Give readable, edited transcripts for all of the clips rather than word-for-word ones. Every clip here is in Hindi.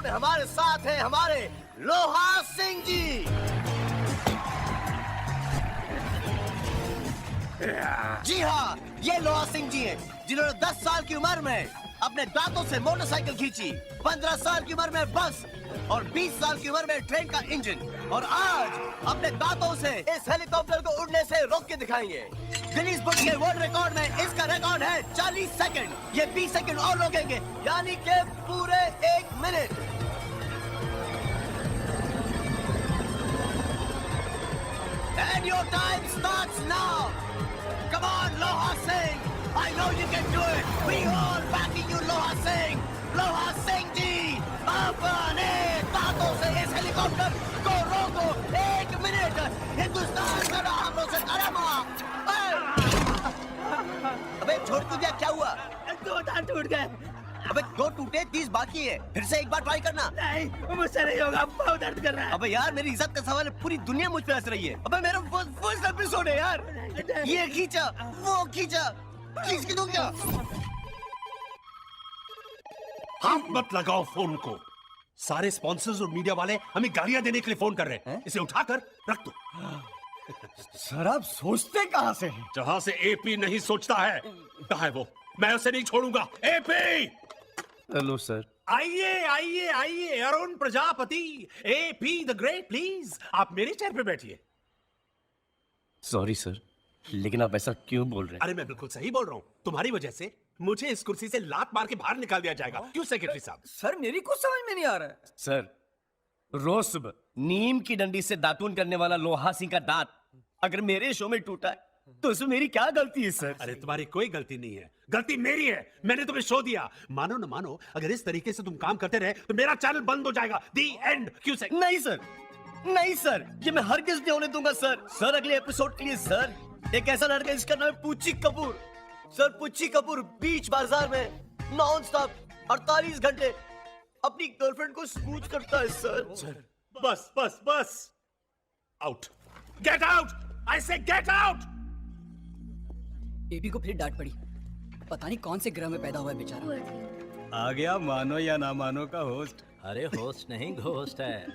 हमारे साथ है हमारे लोहा सिंह जी। जी हाँ, ये लोहा सिंह जी हैं, जिन्होंने 10 साल की उम्र में अपने दांतों से मोटरसाइकिल खींची, 15 साल की उम्र में बस और 20 साल की उम्र में ट्रेन का इंजन, और आज अपने दांतों से इस हेलीकॉप्टर को उड़ने से रोक के दिखाएंगे। गिनीज बुक के वर्ल्ड रिकॉर्ड में इसका रिकॉर्ड है 40 सेकंड। ये 20 सेकंड और रोकेंगे, यानी कि पूरे 1 minute. And your time starts now. Come on, Loha Singh. I know you can do it. We all backing you, Loha Singh. Loha Singh जी, अपने दांतों से इस हेलीकॉप्टर को रोको 1 मिनट। हिंदुस्तान का नाम रोशन करेगा। अबे छोड़ तू दिया, क्या हुआ? 2 दांत टूट गए। अबे 2 टूटे, 30 बाकी है। फिर से एक बार ट्राई करना। नहीं, मुझसे नहीं होगा, बहुत दर्द कर रहा है। अबे यार, मेरी इज्जत का सवाल है, पूरी दुनिया मुझ पे हंस रही है। अबे मेरा फर्स्ट एपिसोड है यार। ये खींचा, वो खींचा, खींच के दो क्या? हाथ मत लगाओ फोन को। सारे स्पॉन्सर्स और मीडिया वाले हमें गालियां देने के लिए फोन कर रहे हैं। इसे उठाकर रख दो। सर, आप सोचते कहाँ से हैं? जहां से एपी नहीं सोचता है। कहाँ है वो? मैं उसे नहीं छोड़ूंगा। एपी! Hello sir. आइए आइए आइए, Arun Prajapati, AP the great, please आप मेरे चेयर पे बैठिए। सॉरी सर, लेकिन आप ऐसा क्यों बोल रहे हैं? अरे मैं बिल्कुल सही बोल रहा हूँ। तुम्हारी वजह से मुझे इस कुर्सी से लात मार के बाहर निकाल दिया जाएगा। क्यों सेक्रेटरी साहब? सर, मेरी कुछ समझ में नहीं आ रहा है। सर, रोज सुबह नीम की डंडी से दातून करने वाला लोहा सिंह का दांत अगर मेरे शो में टूटा है तो उसमें मेरी क्या गलती है सर? अरे तुम्हारी कोई गलती नहीं है, गलती मेरी है। मैंने तुम्हें शो दिया। मानो न मानो, अगर इस तरीके से तुम काम करते रहे तो मेरा चैनल बंद हो जाएगा। दी एंड। क्यों से? नहीं सर, नहीं सर, ये मैं हरगिज नहीं होने दूंगा सर। सर, अगले एपिसोड के लिए सर, एक ऐसा लड़का जिसका नाम है पुच्ची कपूर। सर, पुच्ची कपूर बीच बाजार में नॉन स्टॉप 48 घंटे अपनी गर्लफ्रेंड को स्पूच करता है सर। बस बस बस, आउट, गेट आउट, आई से गेट आउट। बेबी को फिर डांट पड़ी। पता नहीं कौन से ग्रह में पैदा हुआ है बेचारा। आ गया मानो या ना मानो का होस्ट। अरे होस्ट नहीं, घोस्ट है।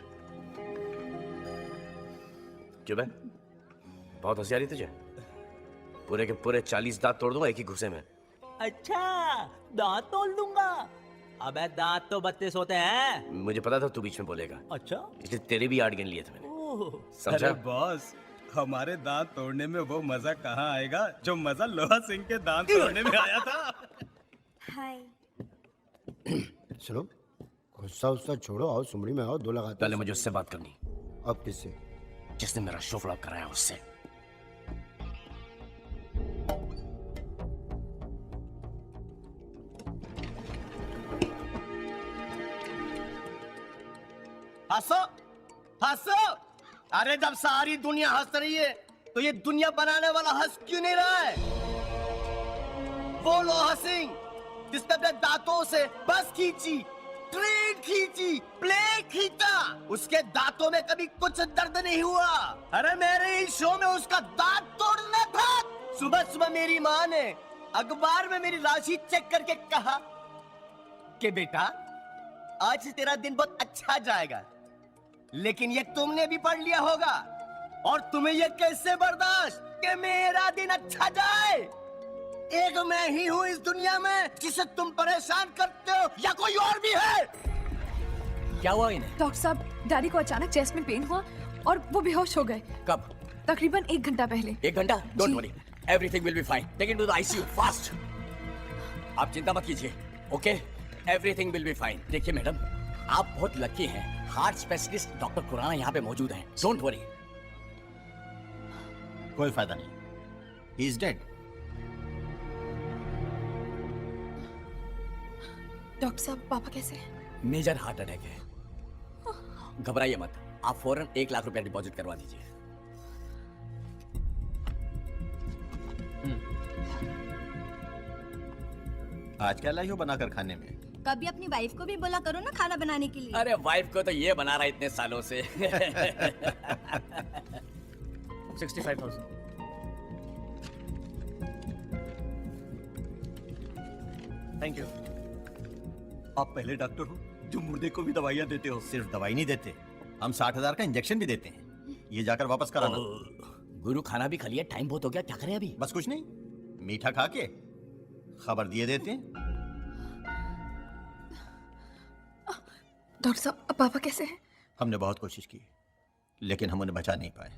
क्यों बे? बहुत हंसी आ रही तुझे? पूरे के पूरे 40 दांत तोड़ दूंगा एक ही घुसे में। अच्छा, दांत तोड़ दूंगा? अबे दांत तो 32 होते हैं। मुझे पता था तू बीच में बोलेगा, अच्छा, इसलिए तेरे भी 8 गिन लिए थे मैंने। ओह, समझा? अरे बॉस, हमारे दांत तोड़ने में वो मजा कहाँ आएगा जो मजा लोहा सिंह के दांत तोड़ने में आया था। हाय। सुनो, गुस्सा उस्सा छोड़ो, आओ सुमड़ी में आओ, 2 लगाते। पहले मुझे उससे बात करनी। अब किससे? जिसने मेरा शो फ्लॉप कराया उससे। हंसो, हंसो। अरे जब सारी दुनिया हंस रही है तो ये दुनिया बनाने वाला हंस क्यों नहीं रहा है? वो लोहा सिंह जिसने अपने दांतों से बस खींची, ट्रेन खींची, प्लेन खींचा, उसके दांतों में कभी कुछ दर्द नहीं हुआ। अरे मेरे ही शो में उसका दांत तोड़ना था। सुबह सुबह मेरी माँ ने अखबार में मेरी राशि चेक करके कहा कि बेटा, आज तेरा दिन बहुत अच्छा जाएगा। लेकिन ये तुमने भी पढ़ लिया होगा, और तुम्हें ये कैसे बर्दाश्त कि मेरा दिन अच्छा जाए? एक मैं ही हूँ इस दुनिया में जिसे तुम परेशान करते हो, या कोई और भी है? क्या हुआ इन्हें? डॉक्टर साहब, डैडी को अचानक चेस्ट में पेन हुआ और वो बेहोश हो गए। कब? तकरीबन 1 घंटा पहले। 1 घंटा? डोंट जी। Worry, everything will be fine. Take it to the ICU fast. आप चिंता मत कीजिए, okay? Everything will be fine. देखिए मैडम, आप बहुत लकी हैं, हार्ट स्पेशलिस्ट डॉक्टर खुराना यहाँ पे मौजूद हैं। Don't worry. कोई फायदा नहीं, ही इज डेड। डॉक्टर साहब, पापा कैसे हैं? मेजर हार्ट अटैक है। घबराइए मत, आप फौरन 1 लाख रुपया डिपॉजिट करवा दीजिए। आज क्या लाई हो बनाकर खाने में? कभी अपनी वाइफ को भी बोला करो ना खाना बनाने के लिए। अरे वाइफ को तो ये बना रहा है इतने सालों से। 65,000। Thank you. आप पहले डॉक्टर हो जो मुर्दे को भी दवाइयाँ देते हो। सिर्फ दवाई नहीं देते, हम 60,000 का इंजेक्शन भी देते हैं। ये जाकर वापस कराना। गुरु खाना भी खा लिया, टाइम बहुत हो गया, क्या करें अभी? बस कुछ नहीं, मीठा खा के खबर दिए देते हैं। डॉक्टर साहब, अब पापा कैसे हैं? हमने बहुत कोशिश की, लेकिन हम उन्हें बचा नहीं पाए।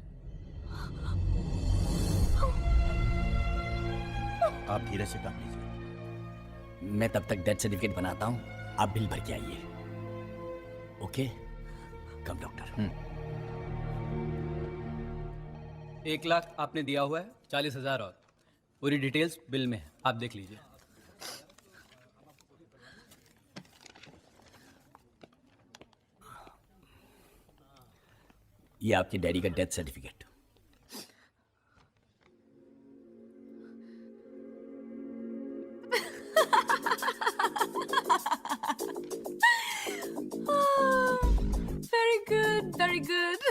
आप धीरे से काम लीजिए। मैं तब तक डेथ सर्टिफिकेट बनाता हूँ, आप बिल भर के आइए। ओके, कम डॉक्टर। 1 लाख आपने दिया हुआ है, 40,000 और पूरी डिटेल्स बिल में है, आप देख लीजिए। ये आपके डैडी का death certificate. Very good, very good.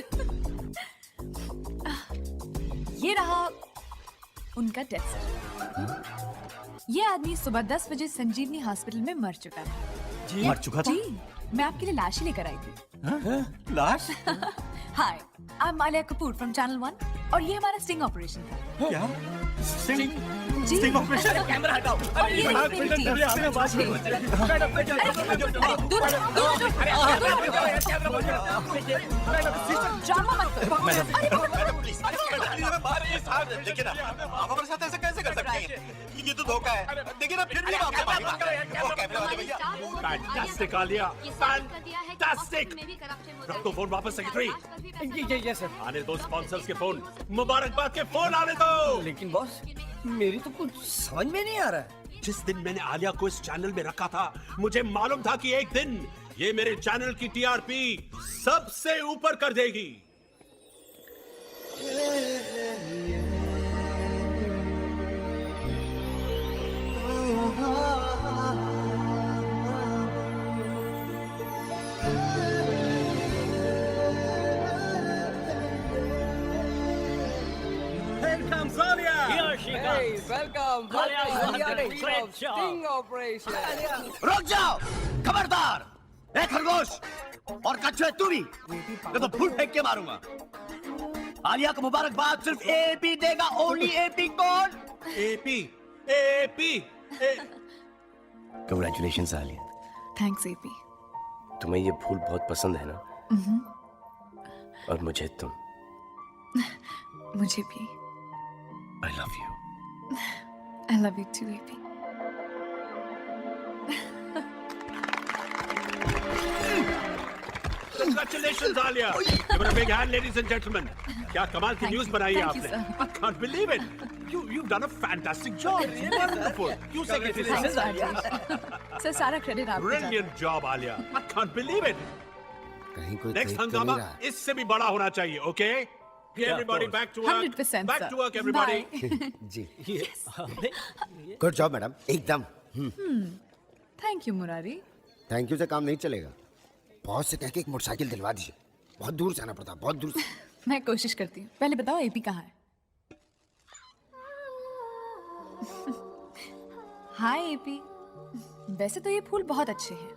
ये रहा उनका डेथ सर्टिफिकेट। ये आदमी सुबह 10 बजे संजीवनी हॉस्पिटल में मर चुका है। मर चुका था? जी, मैं आपके लिए लाश ही लेकर आई थी। लाश? Hi, I am Alia Kapoor from channel 1 और ये हमारा स्टिंग ऑपरेशन था। क्या? स्टिंग? जी। Sting operation? कैमरा हटाओ। और ये रही मेरी टीम। ड्रामा मत करो। देखिए ना, आप हमारे साथ ऐसा कैसे कर सकते हैं? ये तो धोखा है। देखिए ना, फिर भी आप हमारे कैमरे वाले भैया। Fantastic Alia, fantastic. रख दो फोन वापस सेक्रेटरी। ये सर। आने दो स्पॉन्सर्स के फोन, मुबारकबाद के फोन आने दो। लेकिन बॉस, मेरी तो कुछ समझ में नहीं आ रहा है। जिस दिन मैंने आलिया को इस चैनल में रखा था, मुझे मालूम था कि एक दिन ये मेरे चैनल की टीआरपी सबसे ऊपर कर देगी। रुक जाओ, खबरदार! ए खरगोश और कच्छुए तू भी, मैं तो फूल फेंक के मारूंगा। आलिया को मुबारकबाद सिर्फ एपी देगा, ओनली एपी। कौन? AP, AP. Congratulations Alia, thanks AP. तुम्हें ये फूल बहुत पसंद है ना? और मुझे तुम। मुझे भी। I love you. I love you too, AP. Congratulations, Alia. Give her a big hand, ladies and gentlemen. क्या कमाल की न्यूज़ बनाई है Thank you, आपने? sir. I can't believe it. You've done a fantastic job. It's wonderful. You secretary. Thanks, Rajesh. Sir, सारा क्रेडिट आपको जाता है। Brilliant job, Alia. I can't believe it. कहीं कोई Next देख तो हंगामा नहीं रहा। इससे भी बड़ा होना चाहिए, okay? Everybody back to work. 100%, Back sir. to work, everybody. Bye. जी गुड जॉब मैडम, एकदम। Thank you, Murari. Thank you से काम नहीं चलेगा। बहुत से कह के एक मोटरसाइकिल दिलवा दीजिए। बहुत दूर से आना पड़ता, बहुत दूर से। मैं कोशिश करती हूँ। पहले बताओ एपी कहाँ है? हाय एपी। वैसे तो ये फूल बहुत अच्छे हैं,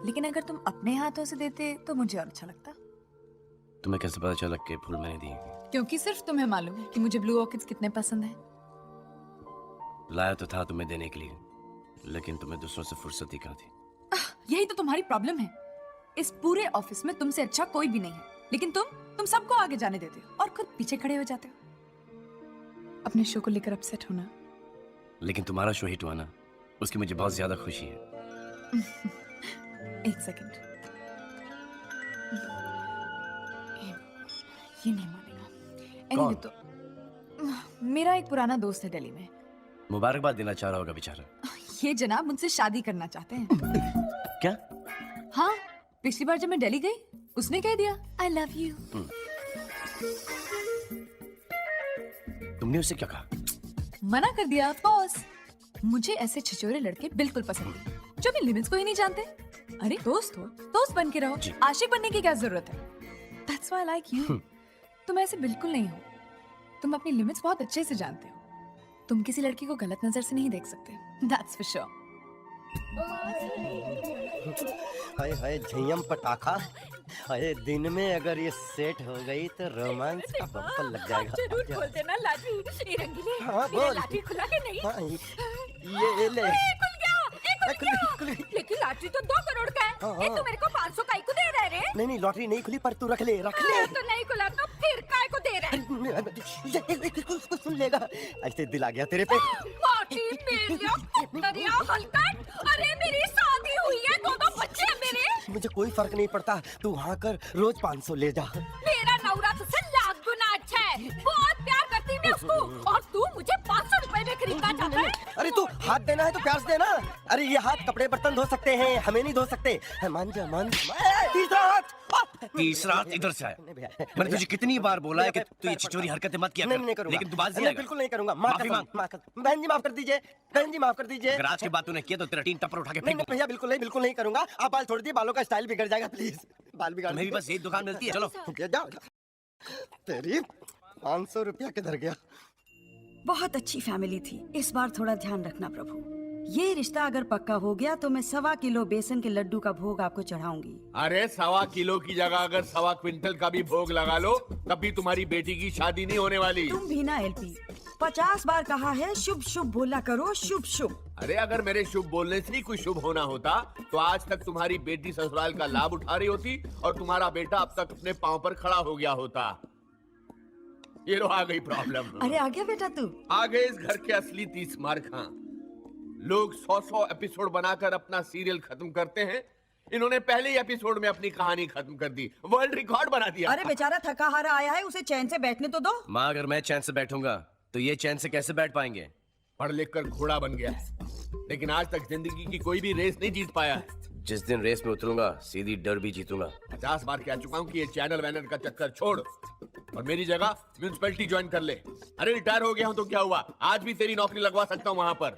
लेकिन अगर तुम अपने हाथों से देते तो मुझे और अच्छा लगता। तुम्हें कैसे पता चला कि फूल मैंने दिए? क्योंकि सिर्फ तुम्हें मालूम है कि मुझे ब्लू ऑर्किड्स कितने पसंद हैं। लाया तो था तुम्हें देने के लिए, लेकिन तुम्हें दूसरों से फुर्सत ही कहाँ थी? यही तो तुम्हारी प्रॉब्लम है। इस पूरे ऑफिस में तुमसे अच्छा कोई भी नहीं है, लेकिन तुम सबको आगे जाने देते हो और खुद पीछे खड़े हो जाते हो। अपने शो को लेकर अपसेट होना। लेकिन तुम्हारा शो हिट हुआ ना, उसकी मुझे बहुत ज्यादा खुशी है। एक सेकंड। ये नहीं मानेगा। Anyway, तो मेरा एक पुराना दोस्त है दिल्ली में। मुबारकबाद देना चाह रहा होगा बेचारा। ये जनाब मुझसे शादी करना चाहते हैं। क्या? हाँ, पिछली बार जब मैं दिल्ली गई, उसने कह दिया आई लव यू। तुमने उससे क्या कहा? मना कर दिया बॉस। मुझे ऐसे छिछोरे लड़के बिल्कुल पसंद नहीं, जो भी लिमिट्स को ही नहीं जानते। अरे दोस्त हो, दोस्त बन के रहो, आशिक बनने की क्या जरूरत है? That's why I like you. तुम ऐसे बिल्कुल नहीं हो। तुम अपनी लिमिट्स बहुत अच्छे से जानते हो। तुम किसी लड़की को गलत नजर से नहीं देख सकते। That's for sure. हाय हाय झयम पटाखा। हाय दिन में अगर ये सेट हो गई तो रोमांस का बम्पर लग जाएगा। जरूर खोल देना लाटरी। ये रंगीले, हाँ, मेरा बोल। लाटरी खुला के नहीं? हाँ, ये ले। ए, खुल गया, खुल गई। लेकिन लाटरी तो 2 करोड़ का है। हाँ, ए, तू मेरे को 500 का ही को दे रहा है रे? नहीं लॉटरी नहीं खुली, पर तू रख ले। तो नहीं खुला तो फिर काय को दे रहा है? उसको सुन लेगा। ऐसे दिल आ गया तेरे पे। माटी मेलिया, कुत्तरिया हलकट। अरे मेरी शादी हुई है, 2 बच्चे हैं मेरे। मुझे कोई फर्क नहीं पड़ता, तू वहाँ कर, रोज 500 ले जा। मेरा नौरा तुझसे लाख गुना अच्छा है। बहुत प्यार करती मैं उसको, और तू मुझे 500 रुपए में खरीदना चाहता है? अरे तू हाथ देना है तो प्यार से देना। अरे ये हाथ कपड़े बर्तन धो सकते हैं, हमें नहीं धो सकते। मान जा। तीसरा हाथ। तीसरा हाथ इधर से आया। मैंने तुझे कितनी बार बोला है कि तू ये चिचोरी हरकतें मत किया कर। नहीं करूंगा। लेकिन तू बात नहीं, बिल्कुल नहीं करूंगा। माफी मांग। बहन जी माफ कर दीजिए। बहन जी माफ कर दीजिए। अगर आज के बाद तूने किया तो तेरा 3 टप्पर उठा के नहीं फेंक भैया, बिल्कुल नहीं करूंगा। आप बाल छोड़ दिए, बालों का स्टाइल बिगड़ जाएगा प्लीज। बाल बिगाड़ तुम्हें भी बस एक दुकान मिलती है। चलो जाओ। तेरी 500 रुपया किधर गया? बहुत अच्छी फैमिली थी। इस बार थोड़ा ध्यान रखना प्रभु। ये रिश्ता अगर पक्का हो गया तो मैं 1.25 किलो बेसन के लड्डू का भोग आपको चढ़ाऊंगी। अरे 1.25 किलो की जगह अगर 1.25 क्विंटल का भी भोग लगा लो तब भी तुम्हारी बेटी की शादी नहीं होने वाली। तुम भी ना एलपी, 50 बार कहा है शुभ शुभ बोला करो, शुभ शुभ। अरे अगर मेरे शुभ बोलने से ही कुछ शुभ होना होता तो आज तक तुम्हारी बेटी ससुराल का लाभ उठा रही होती और तुम्हारा बेटा अब तक अपने पाँव पर खड़ा हो गया होता। ये लो आ गई प्रॉब्लम। अरे आ गया बेटा तू। आ गए इस घर के असली 30 मार खां। लोग 100 एपिसोड बनाकर अपना सीरियल खत्म करते हैं, इन्होंने पहले ही एपिसोड में अपनी कहानी खत्म कर दी, वर्ल्ड रिकॉर्ड बना दिया। अरे बेचारा थका हारा आया है, उसे चैन से बैठने तो दो। माँ, अगर मैं चैन से बैठूंगा तो ये चैन से कैसे बैठ पाएंगे? पढ़ लिख कर घोड़ा बन गया है, लेकिन आज तक जिंदगी की कोई भी रेस नहीं जीत पाया है। जिस दिन रेस में उतरूंगा सीधी डर भी जीतूंगा। 50 बार कह चुका हूँ कि ये चैनल वैनल का चक्कर छोड़ और मेरी जगह म्यूनिसिपैलिटी ज्वाइन कर ले। अरे रिटायर हो गया हूँ तो क्या हुआ, आज भी तेरी नौकरी लगवा सकता हूँ वहाँ पर।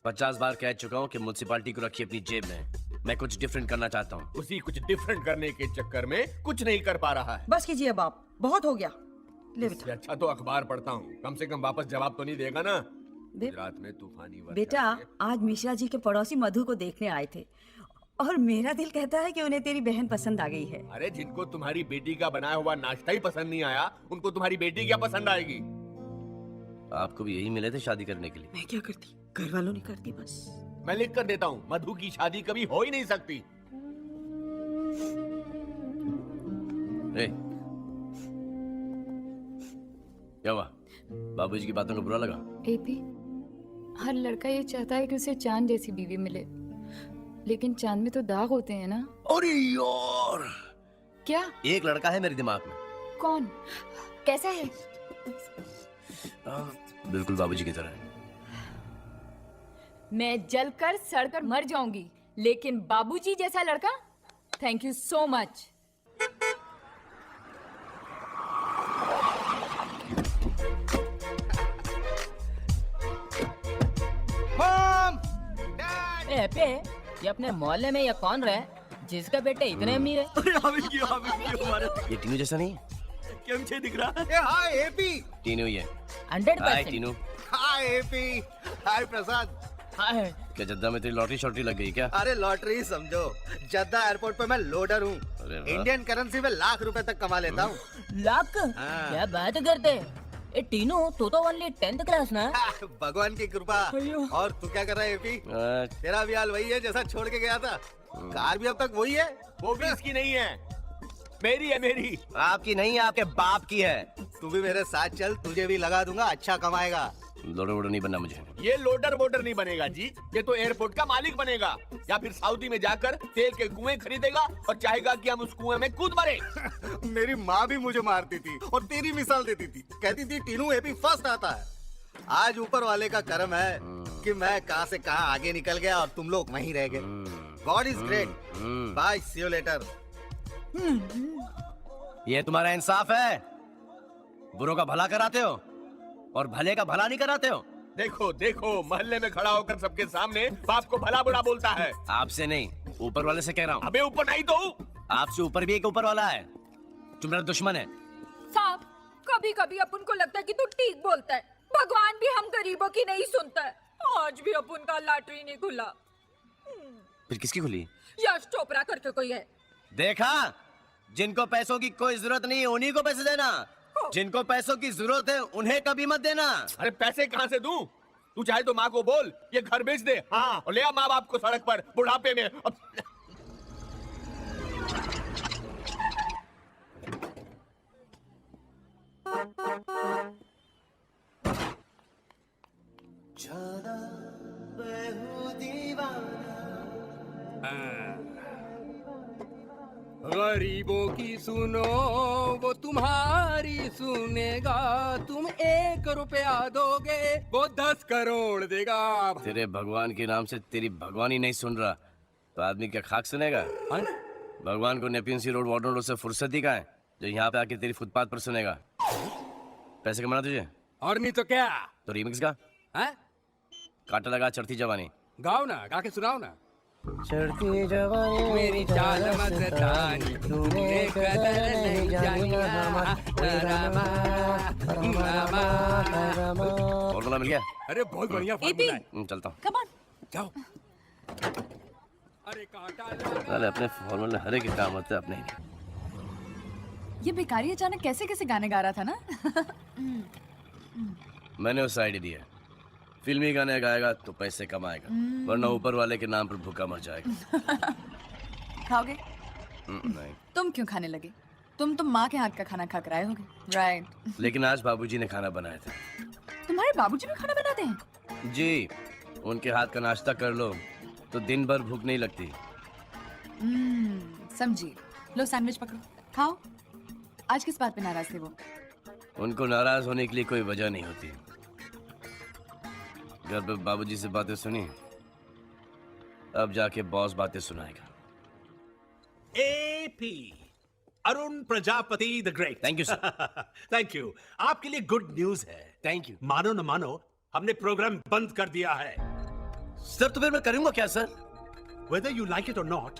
50 बार कह चुका हूँ कि म्युनिसिपैलिटी को रखिए अपनी जेब में। मैं कुछ डिफरेंट करना चाहता हूँ। उसी कुछ डिफरेंट करने के चक्कर में कुछ नहीं कर पा रहा है। बस कीजिए बाप, बहुत हो गया। ले इससे बेटा। अच्छा तो अखबार पढ़ता हूँ, कम से कम वापस जवाब तो नहीं देगा ना। गुजरात में तूफानी वर्षा बेटा से- आज मिश्रा जी के पड़ोसी मधु को देखने आए थे और मेरा दिल कहता है कि उन्हें तेरी बहन पसंद आ गई है। अरे जिनको तुम्हारी बेटी का बनाया हुआ नाश्ता ही पसंद नहीं आया, उनको तुम्हारी बेटी क्या पसंद आएगी? आपको भी यही मिले थे शादी करने के लिए? मैं क्या करती, घर वालों ने करती बस। मैं लिख कर देता हूँ, मधु की शादी कभी हो ही नहीं सकती। ए, क्या हुआ? बाबूजी की बातों को बुरा लगा? एपी, हर लड़का ये चाहता है कि उसे चांद जैसी बीवी मिले, लेकिन चांद में तो दाग होते हैं ना। अरे यार, क्या? एक लड़का है मेरे दिमाग में। कौन? कैसा है? बिल्कुल बाबूजी की तरह। मैं जलकर सड़कर मर जाऊंगी, लेकिन बाबूजी जैसा लड़का? Thank you so much. पे ये अपने मोहल्ले में ये कौन रहे जिसका बेटे इतने अमीर है? ये टीनू जैसा नहीं है? क्यों छे दिख रहा है? हाय एपी। टीनू ही है। 100%। टीनू। हाय एपी। हाय प्रसाद। हाय। क्या जद्दा में तेरी लॉटरी शॉटरी लग गई क्या? अरे लॉटरी समझो, जद्दा एयरपोर्ट पे मैं लोडर हूँ। अरे वाह। इंडियन करेंसी में लाख रुपए तक कमा लेता हूँ। लाख? क्या बात करते? ए टीनू, तू तो ओनली 10th क्लास ना? भगवान की कृपा। और तू क्या कर रहा है एपी? तेरा भी हाल वही है जैसा छोड़ के गया था। कार भी अब तक वही है। वो भी इसकी नहीं है, मेरी है। मेरी आपकी नहीं है, आपके बाप की है। तू भी मेरे साथ चल, तुझे भी लगा दूंगा, अच्छा कमाएगा। लोडर वोडर नहीं बनना मुझे। ये लोडर वोडर नहीं बनेगा जी, ये तो एयरपोर्ट का मालिक बनेगा, या फिर सऊदी में जाकर तेल के कुएं खरीदेगा और चाहेगा कि हम उस कुएं में कूद मरे। मेरी माँ भी मुझे मारती थी और तेरी मिसाल देती थी, कहती थी टीनू एपी फर्स्ट आता है। आज ऊपर वाले का करम है कि मैं कहां से कहां आगे निकल गया और तुम लोग वहीं रह गए। God is great. Bye, see you later. ये तुम्हारा इंसाफ है? बुरों का भला कराते हो और भले का भला नहीं कराते हो। देखो देखो, मोहल्ले में खड़ा होकर सबके सामने बाप को भला बुरा बोलता है। आपसे नहीं, ऊपर वाले से कह रहा हूँ। अबे ऊपर नहीं तो आपसे ऊपर भी एक ऊपर वाला है जो मेरा दुश्मन है। साहब, कभी कभी अपन को लगता है कि तू ठीक बोलता है। भगवान भी हम गरीबों की नहीं सुनता है। आज भी अपन का लॉटरी नहीं खुला। फिर किसकी खुली? यश चोपड़ा करके कोई है। देखा, जिनको पैसों की कोई जरूरत नहीं है उन्हीं को पैसे देना, जिनको पैसों की जरूरत है उन्हें कभी मत देना। अरे पैसे कहाँ से दूं? तू चाहे तो माँ को बोल ये घर बेच दे, हाँ, और ले आ माँ बाप को सड़क पर बुढ़ापे में। गरीबों की सुनो वो तुम्हारी सुनेगा, तुम 1 रुपया दोगे वो 10 करोड़ देगा। तेरे भगवान के नाम से तेरी भगवान ही नहीं सुन रहा तो आदमी क्या खाक सुनेगा? हाँ? भगवान को नेपियन सी रोड वार्डन रोड से फुर्सत ही कहाँ है जो यहाँ पे आके तेरी फुटपाथ पर सुनेगा? पैसे कमाना तुझे? और नहीं तो क्या? तो रीमिक्स का है? काटा लगा चढ़ती जवानी गाओ ना, गा के सुनाओ ना। चढ़ती जवानी मेरी चाल मस्तानी तूने कदर नहीं जानी, फॉर्मूला मिल गया? अरे बहुत बढ़िया फॉर्मूला है। चलता हूँ। Come on. जाओ। अरे काटा साले अपने फॉर्मूले हर एक काम होते हैं, अपने ही नहीं। ये भिखारी अचानक कैसे कैसे गाने गा रहा था ना। मैंने उस आइडिया दिया, फिल्मी गाने गाएगा तो पैसे कमाएगा, वरना ऊपर वाले के नाम पर भूखा मर जाएगा। खाओगे? नहीं। तुम क्यों खाने लगे? तुम तो माँ के हाथ का खाना खा कर आए होगे, राइट? लेकिन आज बाबूजी ने खाना बनाया था। तुम्हारे बाबूजी भी खाना बनाते हैं? जी, उनके हाथ का नाश्ता कर लो तो दिन भर भूख नहीं लगती। समझी। लो सैंडविच पकड़ो, खाओ। आज किस बात पे नाराज थे वो? उनको नाराज होने के लिए कोई वजह नहीं होती। घर पे बाबूजी से बातें सुनी, अब जाके बॉस बातें सुनाएगा। AP Arun Prajapati the great. Thank you sir. Thank you. आपके लिए गुड न्यूज है। Thank you. मानो न मानो हमने प्रोग्राम बंद कर दिया है। सर तो फिर मैं करूंगा क्या sir? Whether you like it or not,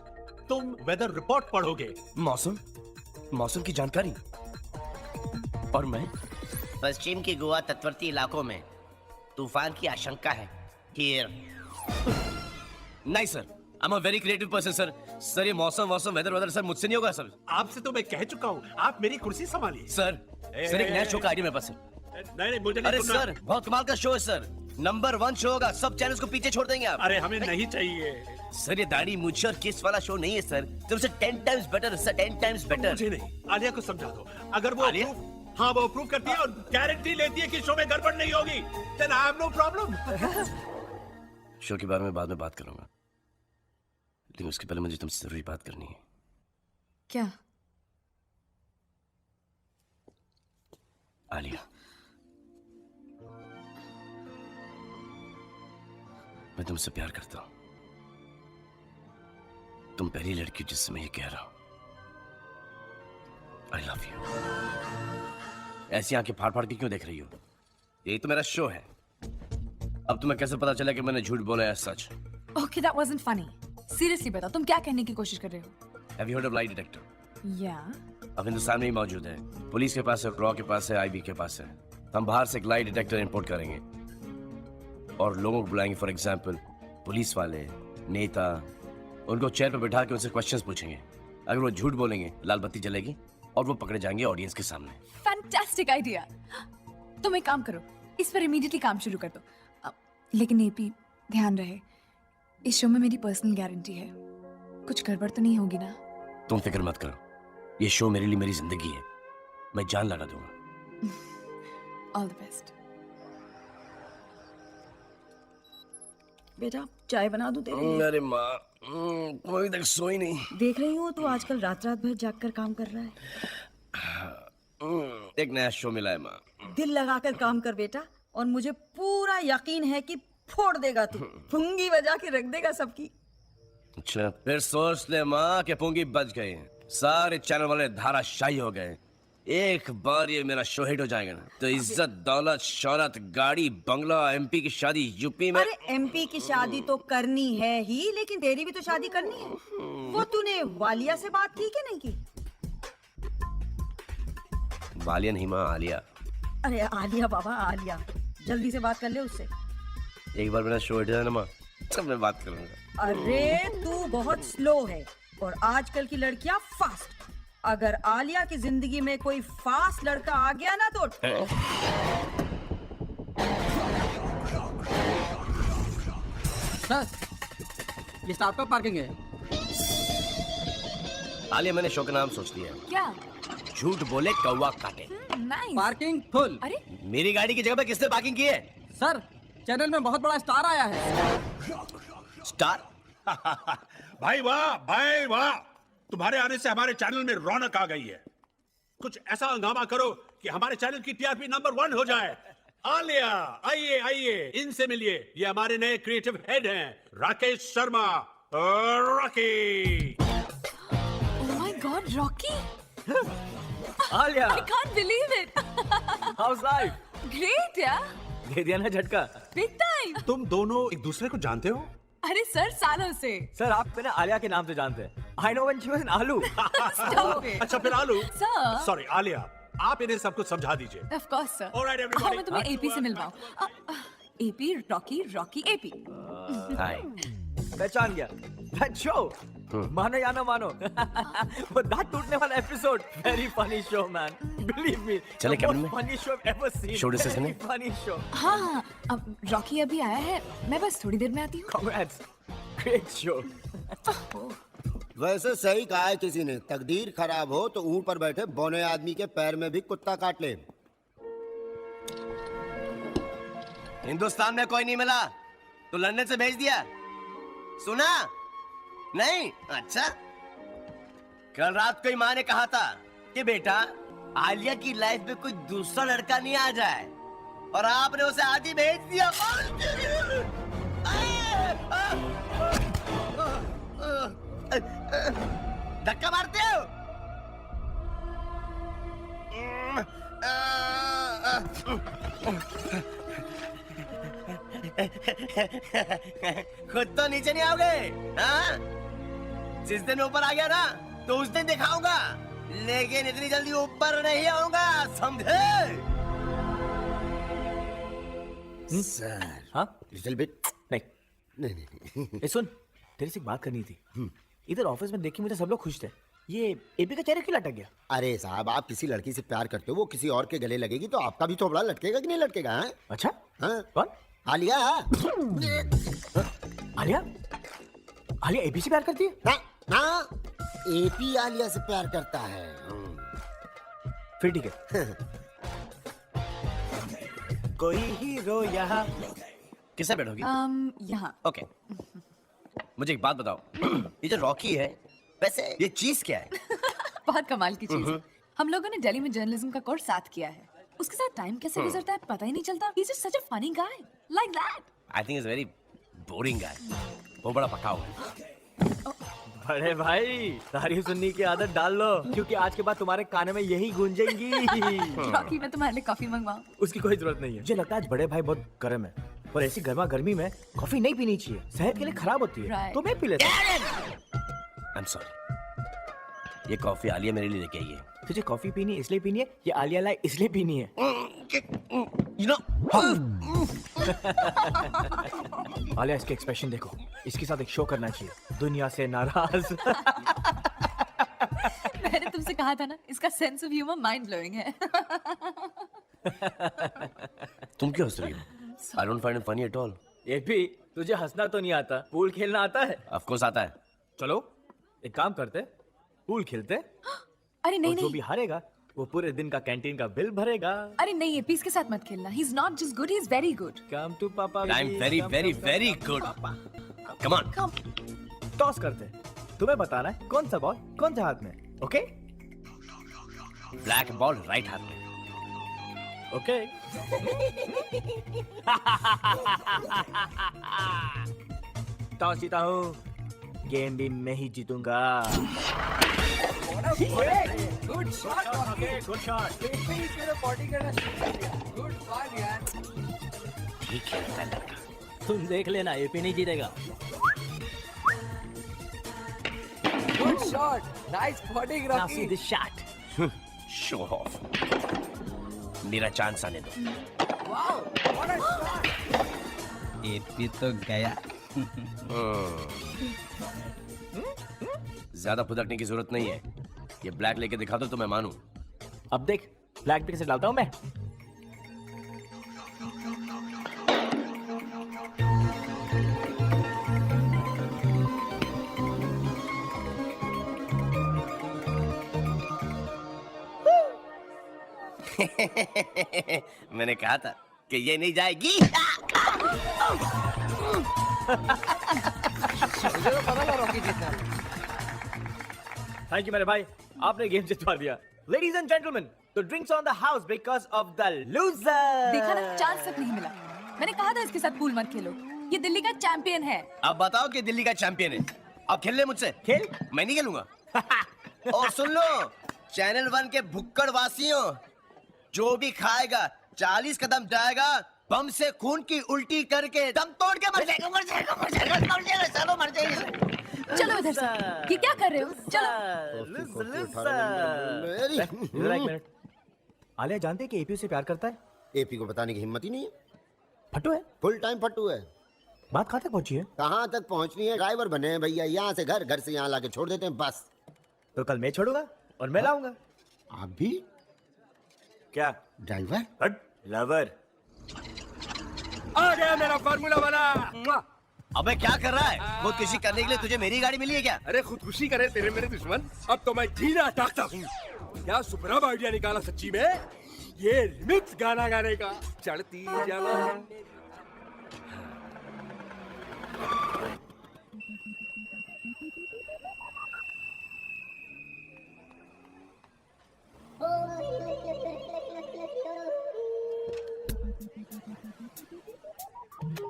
तुम वेदर रिपोर्ट पढ़ोगे। मौसम की जानकारी। और मैं पश्चिम के गोवा तटवर्ती इलाकों में तूफान की आशंका है। Here. नहीं sir, I'm a very creative person sir. Sir ये मौसम वेदर सर मुझसे नहीं होगा सर। आपसे तो मैं कह चुका हूँ, आप मेरी कुर्सी संभालिए। सर एक नया शो का आइडिया मेरे पास है। नहीं मुझे नहीं अरे सुनना। सर बहुत कमाल का शो है सर, नंबर 1 शो होगा, सब चैनल्स को पीछे छोड़ देंगे आप। अरे हमें नहीं चाहिए सर, ये दाढ़ी मूंछ और किस वाला शो नहीं है सर, तुमसे 10 times better sir, 10 times better. मुझे नहीं, आलिया को समझा दो। अगर वो आलिया? हाँ वो अप्रूव करती है और गारंटी लेती है कि शो में गड़बड़ नहीं होगी, then I have no problem। Show के बारे में बाद में बात करूंगा, लेकिन उसके पहले मुझे तुमसे जरूरी बात करनी है। क्या? आलिया, मैं तुमसे प्यार करता हूं। तुम पहली लड़की जिससे मैं ये कह रहा हूं, आई लव यू। ऐसी आंखें फाड़ फाड़ के क्यों देख रही हो? यही तो मेरा शो है। अब तुम्हें कैसे पता चला कि मैंने झूठ बोला है सच? Okay, that wasn't funny. Seriously बताओ, तुम क्या कहने की कोशिश कर रहे हो? Have you heard of lie detector? Yeah. अब हिंदुस्तान में ही मौजूद है, पुलिस के पास है, रॉ के पास है, आईबी के पास है। हम बाहर से एक लाई डिटेक्टर इंपोर्ट करेंगे और लोगों को बुलाएंगे, फॉर एग्जाम्पल पुलिस वाले, नेता, उनको चेयर पर बिठा के उनसे क्वेश्चंस पूछेंगे। अगर वो झूठ बोलेंगे लाल बत्ती जलेगी और वो पकड़े जाएंगे ऑडियंस के सामने। Fantastic idea. तुम एक काम करो, इस पर इमीडिएटली काम शुरू कर दो। लेकिन एपी ध्यान रहे, इस शो में मेरी पर्सनल गारंटी है, कुछ गड़बड़ तो नहीं होगी ना? तुम फिक्र मत करो, ये शो मेरे लिए मेरी जिंदगी है, मैं जान लगा दूंगा। All the best. बेटा चाय बना दूं तेरे लिए? अरे माँ, कोई तक सोई नहीं। देख रही हूँ तू आजकल रात रात भर जाग कर काम कर रहा है। एक नया शो मिला है माँ। दिल लगाकर काम कर बेटा, और मुझे पूरा यकीन है कि फोड़ देगा तू, पुंगी बजा के रख देगा सबकी। अच्छा, फिर सोच ले माँ कि पुंगी बच गए, सारे चैनल वाले धाराशाही हो गए। एक बार ये मेरा शो हिट हो जाएगा ना तो इज्जत, दौलत, शौहरत, गाड़ी, बंगला, एमपी की शादी यूपी में। अरे एमपी की शादी तो करनी है ही, लेकिन तेरी भी तो शादी करनी है। वो तूने वालिया से बात की कि नहीं की? वालिया नहीं माँ, आलिया। अरे आलिया बाबा, आलिया, जल्दी से बात कर ले उससे। एक बार मेरा शो हिट हो जाए ना माँ, तब मैं बात करूंगा। अरे तू बहुत स्लो है और आजकल की लड़कियां फास्ट। अगर आलिया की जिंदगी में कोई फास्ट लड़का आ गया ना तो सर ये स्टाफ का पार्किंग है। आलिया, मैंने शो का नाम सोच लिया। क्या? झूठ बोले कौवा काटे। नाइस। Parking full. अरे मेरी गाड़ी की जगह पे किसने पार्किंग की है? सर चैनल में बहुत बड़ा स्टार आया है। स्टार? भाई वाह, तुम्हारे आने से हमारे चैनल में रौनक आ गई है। कुछ ऐसा हंगामा करो कि हमारे चैनल की टीआरपी नंबर 1 हो जाए। आलिया, आइए इनसे मिलिए। ये हमारे नए क्रिएटिव हेड हैं, Rakesh Sharma. Rocky. oh my god, Rocky! Alia, I can't believe it. House life? Great, yeah. दे दिया ना झटका। Big time. तुम दोनों एक दूसरे को जानते हो? अरे सर, सालों से। सर आप मैंने आलिया के नाम से जानते हैं। I know when she was an आलू। Stop it. अच्छा फिर आलू। Sir. सॉरी आलिया, आप इन्हें सब कुछ समझा दीजिए। Of course, sir. All right, everybody. हाँ, मैं तुम्हें एपी से मिलवाऊँ। AP, Rocky AP. हाय। पहचान गया। दैट शो, मानो या ना मानो। वो दांत टूटने वाला episode, very funny show man, believe me. चले कैबिन में? Funny show ever seen. Show decision है? Funny show. हाँ, अब रॉकी अभी आया है, मैं बस थोड़ी देर में आती हूँ। Congrats, great show. वैसे सही कहा है किसी ने, तकदीर खराब हो तो ऊपर बैठे बौने आदमी के पैर में भी कुत्ता काट ले। हिंदुस्तान में कोई नहीं मिला तो लंदन से भेज दिया। सुना? नहीं? अच्छा। कल रात को ही माँ ने कहा था कि बेटा आलिया की लाइफ में कोई दूसरा लड़का नहीं आ जाए, और आपने उसे आज ही भेज दिया। धक्का मारते हो? खुद तो नीचे नहीं आओगे, हाँ? जिस दिन ऊपर आ गया ना तो उस दिन दिखाऊंगा, लेकिन इतनी जल्दी ऊपर नहीं आऊंगा, समझे? सर, हाँ? Little bit. नहीं। सुन, तेरे से एक बात करनी थी। इधर ऑफिस में देखी मुझे सब लोग खुश थे, ये एपी का चेहरा क्यों लटक गया? अरे साहब, आप किसी लड़की से प्यार करते हो, वो किसी और के गले लगेगी तो आपका भी थोबड़ा लटकेगा कि नहीं लटकेगा? हाँ? अच्छा, हाँ? कौन? आलिया। आलिया? आलिया एपी से प्यार करती है? ना, ना, एपी आलिया से प्यार करता है। फिर ठीक है। कोई हीरो यहाँ। किससे बैठोगी? यहाँ। ओके। मुझे एक बात बताओ, ये जो रॉकी है, वैसे ये चीज क्या है? बहुत कमाल की चीज है। हम लोगों ने दिल्ली में जर्नलिज्म का कोर्स साथ किया है। उसके साथ टाइम कैसे गुजरता है पता ही नहीं चलता। He's just such a funny guy, like that. I think he's very boring guy. वो बड़ा पकाऊ है। बड़े भाई, तारीफ सुनने की आदत डाल लो, क्योंकि आज के बाद तुम्हारे कान में यही गूंजेंगी। रॉकी, मैं तुम्हारे लिए कॉफी मंगवाऊं? उसकी कोई जरूरत नहीं है। मुझे लगता है आज बड़े भाई बहुत गर्म है, पर ऐसी गर्मा गर्मी में कॉफी नहीं पीनी चाहिए, सेहत के लिए खराब होती है। Right. तो मैं पी लेता हूँ। I'm sorry. ये कॉफी आलिया मेरे लिए लेके आई है। तुझे कॉफी पीनी है इसलिए पीनी है, ये आलिया लाई इसलिए पीनी है? You know? आलिया, इसके एक्सप्रेशन देखो, इसके साथ एक शो करना चाहिए, दुनिया से नाराज। मैंने तुमसे कहा था ना, इसका sense of humour mind blowing है। तुम क्यों हंस रही हो? I don't find it funny at all. ये भी, तुझे हंसना तो नहीं आता, पूल खेलना आता है? Of course आता है। चलो एक काम करते, पूल खेलते। अरे नहीं जो नहीं, भी हारेगा वो पूरे दिन का कैंटीन का बिल भरेगा। अरे नहीं, ये पीस के साथ मत खेलना। He's not just good, he's very good. Come to papa. I'm very very very good. Come on. Come. Toss करते, तुम्हें बताना है कौन सा बॉल कौन सा हाथ में। ओके? Black ball right हाथ में। ओके। टॉस जीता हूँ, गेम भी मैं ही जीतूंगा। Good shot Rocky, good shot. Good shot यार। ठीक खेलता है लड़का। तुम देख लेना, एपी नहीं जीतेगा। Good shot, nice body Now see Rocky. this shot. Show off. मेरा चांस आने दो। Wow, what a shot. AP तो गया। ज्यादा फुदकने की जरूरत नहीं है। ये ब्लैक लेके दिखा दो तो मैं मानूं। अब देख ब्लैक पे कैसे डालता हूं मैं। मैंने कहा था कि ये नहीं जाएगी। थैंक यू मेरे भाई, आपने गेम जितवा दिया। Ladies and gentleman, the drinks on the house because of the loser. देखा ना, चांस तक नहीं मिला। मैंने कहा था इसके साथ पूल मत खेलो, ये दिल्ली का चैंपियन है। अब बताओ कि दिल्ली का चैंपियन है। अब खेल ले मुझसे। खेल? मैं नहीं खेलूंगा। और सुन लो चैनल 1 के भुक्कड़ वासियों, जो भी खाएगा 40 कदम जाएगा, बम से खून की उल्टी करके दम तोड़ के मर जाएगा, मर जाएगा, मर जाएगा, मर जाएगा, चलो मर जाएगा। चलो इधर से, ये क्या कर रहे हो? चलो। एक मिनट, आलिया जानते हैं कि एपी से प्यार करता है? एपी को बताने की हिम्मत ही नहीं है। फट्टू है, फुल टाइम फट्टू है। बात कहाँ तक पहुंची है? कहाँ तक पहुँचनी है? ड्राइवर बने हैं भैया, यहाँ से घर, घर से यहाँ लाके छोड़ देते हैं बस। तो कल मैं छोड़ूंगा और मैं लाऊंगा। आप भी क्या ड्राइवर? लवर। आ गया मेरा फार्मूला वाला। अबे क्या कर रहा है? खुदकुशी करने के लिए तुझे मेरी गाड़ी मिली है क्या? अरे खुदकुशी करे तेरे मेरे दुश्मन, अब तो मैं जीना चाहता हूँ। क्या सुपरब आइडिया निकाला सच्ची में, ये रिमिक्स गाना गाने का। चढ़ती जवान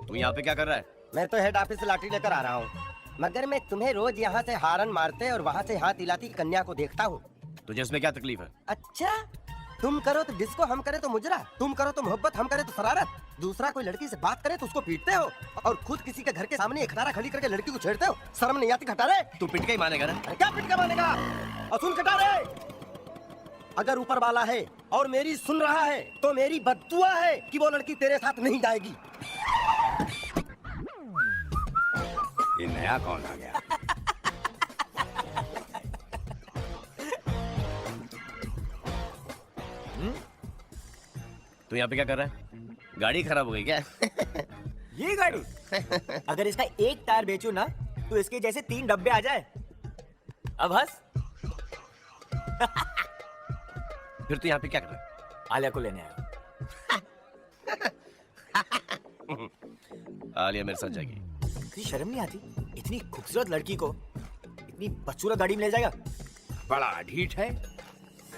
तू यहाँ पे क्या कर रहा है? मैं तो हेड ऑफिस से लाठी लेकर आ रहा हूँ, मगर मैं तुम्हें रोज यहाँ से हारन मारते और वहाँ से हाथ हिलाती कन्या को देखता हूँ। तुझे इसमें क्या तकलीफ है? अच्छा, तुम करो तो डिस्को, हम करे तो मुजरा, तुम करो तो मोहब्बत, हम करे तो शरारत। दूसरा कोई लड़की से बात करे तो उसको पीटते हो, और खुद किसी के घर के सामने एक खटारा खड़ी करके लड़की को छेड़ते हो। शर्म नहीं आती खटारे? तू पिट के ही मानेगा ना? अरे क्या पिट के मानेगा? और सुन खटारे, अगर ऊपर वाला है और मेरी सुन रहा है तो मेरी बद्दुआ है कि वो लड़की तेरे साथ नहीं जाएगी। ये नया कौन आ गया? तू यहाँ पे क्या कर रहा है? गाड़ी खराब हो गई क्या? ये गाड़ी अगर इसका एक टायर बेचूं ना तो इसके जैसे 3 डब्बे आ जाए। अब हंस। फिर तू यहाँ पे क्या कर रहा है? आलिया को लेने आया। आलिया मेरे साथ जाएगी। तुझे शर्म नहीं आती? इतनी खूबसूरत लड़की को इतनी बदसूरत गाड़ी में ले जाएगा? बड़ा ढीठ है।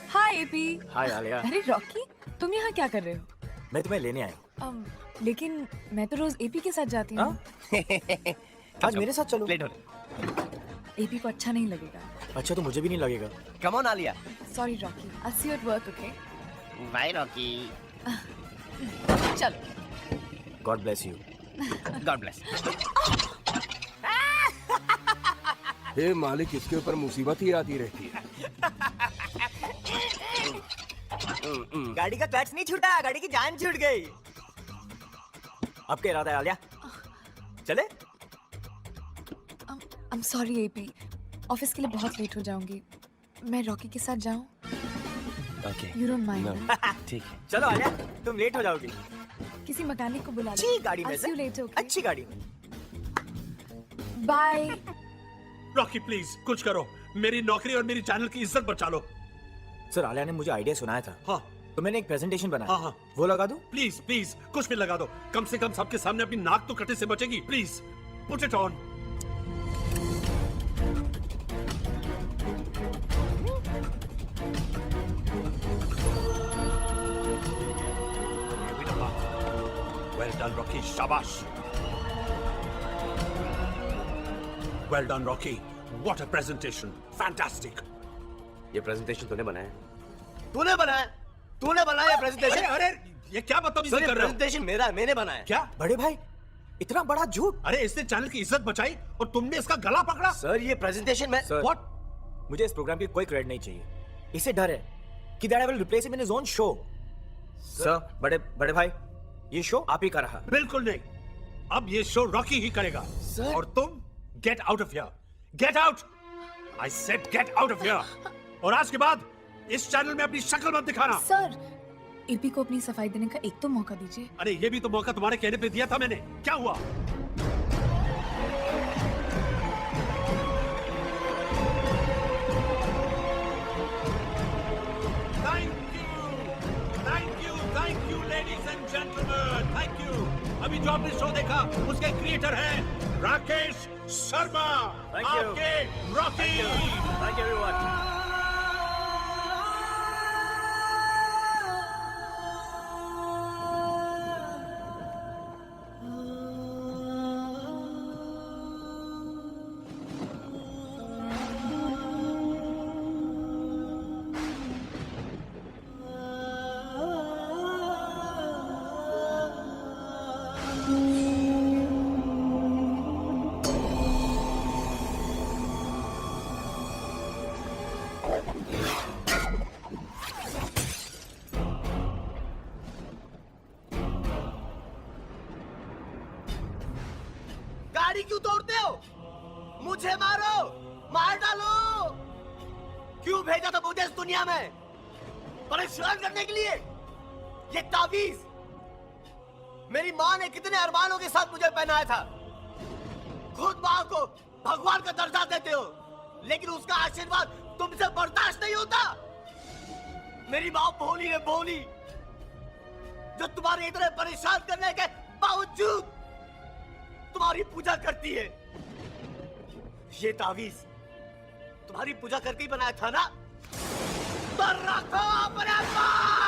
हाय एपी। हाय आलिया। अरे रॉकी, तुम यहाँ क्या कर रहे हो? मैं तुम्हें लेने आया हूँ। लेकिन मैं तो रोज एपी के साथ जाती हूँ। आज मेरे साथ चलो। लेट हो रहा एपी को अच्छा नहीं लगेगा। अच्छा तो मुझे भी नहीं लगेगा। Come on Alia. Sorry Rocky, I see you at work, okay? Bye Rocky. चलो। God bless you. God bless. हे मालिक, इसके ऊपर मुसीबत ही आती रहती है। गाड़ी का क्लच नहीं छूटा, गाड़ी की जान छूट गई। अब क्या इरादा है आलिया? चले? I'm sorry एपी, ऑफिस के लिए बहुत लेट हो जाऊंगी। मैं रॉकी के साथ जाऊं? ओके। You don't mind? ठीक है। चलो आलिया, तुम लेट हो जाओगी। किसी मैकेनिक को बुला लो। अच्छी गाड़ी में I'll see you later, okay? अच्छी गाड़ी में। बाय। रॉकी प्लीज कुछ करो, मेरी नौकरी और मेरी चैनल की इज्जत बचा लो। सर आलिया ने मुझे आइडिया सुनाया था। हाँ तो मैंने एक प्रेजेंटेशन बनाया। हाँ। वो लगा दूं? प्लीज प्लीज कुछ भी लगा दो, कम से कम सबके सामने अपनी नाक तो कटे से बचेगी। Please put it on. Well done, Rocky. शाबाश। Well done, Rocky. What a presentation. Fantastic. ये प्रेजेंटेशन तूने बनाया? तूने बनाया? तूने बनाया प्रेजेंटेशन? अरे ये क्या बदतमीजी कर रहे हो? प्रेजेंटेशन मेरा, मैंने बनाया। क्या? बड़े भाई, इतना बड़ा झूठ। अरे इसने चैनल की इज्जत बचाई और तुमने इसका गला पकड़ा। सर ये प्रेजेंटेशन में सर, What? मुझे इस प्रोग्राम की कोई क्रेडिट नहीं चाहिए। इसे डर है कि that I will replace him in his own show. Sir, बड़े भाई, ये शो आप ही का रहा। बिल्कुल नहीं। अब ये शो रॉकी ही करेगा। और तुम get out of here, get out. I said get out of here. और आज के बाद इस चैनल में अपनी शक्ल मत दिखाना। सर, इरपी को अपनी सफाई देने का एक तो मौका दीजिए। अरे ये भी तो मौका तुम्हारे कहने पे दिया था मैंने, क्या हुआ? Thank you ladies and gentleman, thank you. अभी जो आपने शो देखा उसके क्रिएटर हैं राकेश शर्मा, आपके रॉकी। Thank you everyone. गाड़ी क्यों तोड़ते हो? मुझे मारो, मार डालो। क्यों भेजा था मुझे इस दुनिया में? परेशान करने के लिए? ये ताबीज मेरी माँ ने कितने अरमानों के साथ मुझे पहनाया था। खुद माँ को भगवान का दर्जा देते हो, लेकिन उसका आशीर्वाद तुमसे बर्दाश्त नहीं होता। मेरी माँ भोली है, भोली, जो तुम्हारे इतने परेशान करने के बावजूद तुम्हारी पूजा करती है। ये तावीज तुम्हारी पूजा करके ही बनाया था ना? तो रखो अपने पास।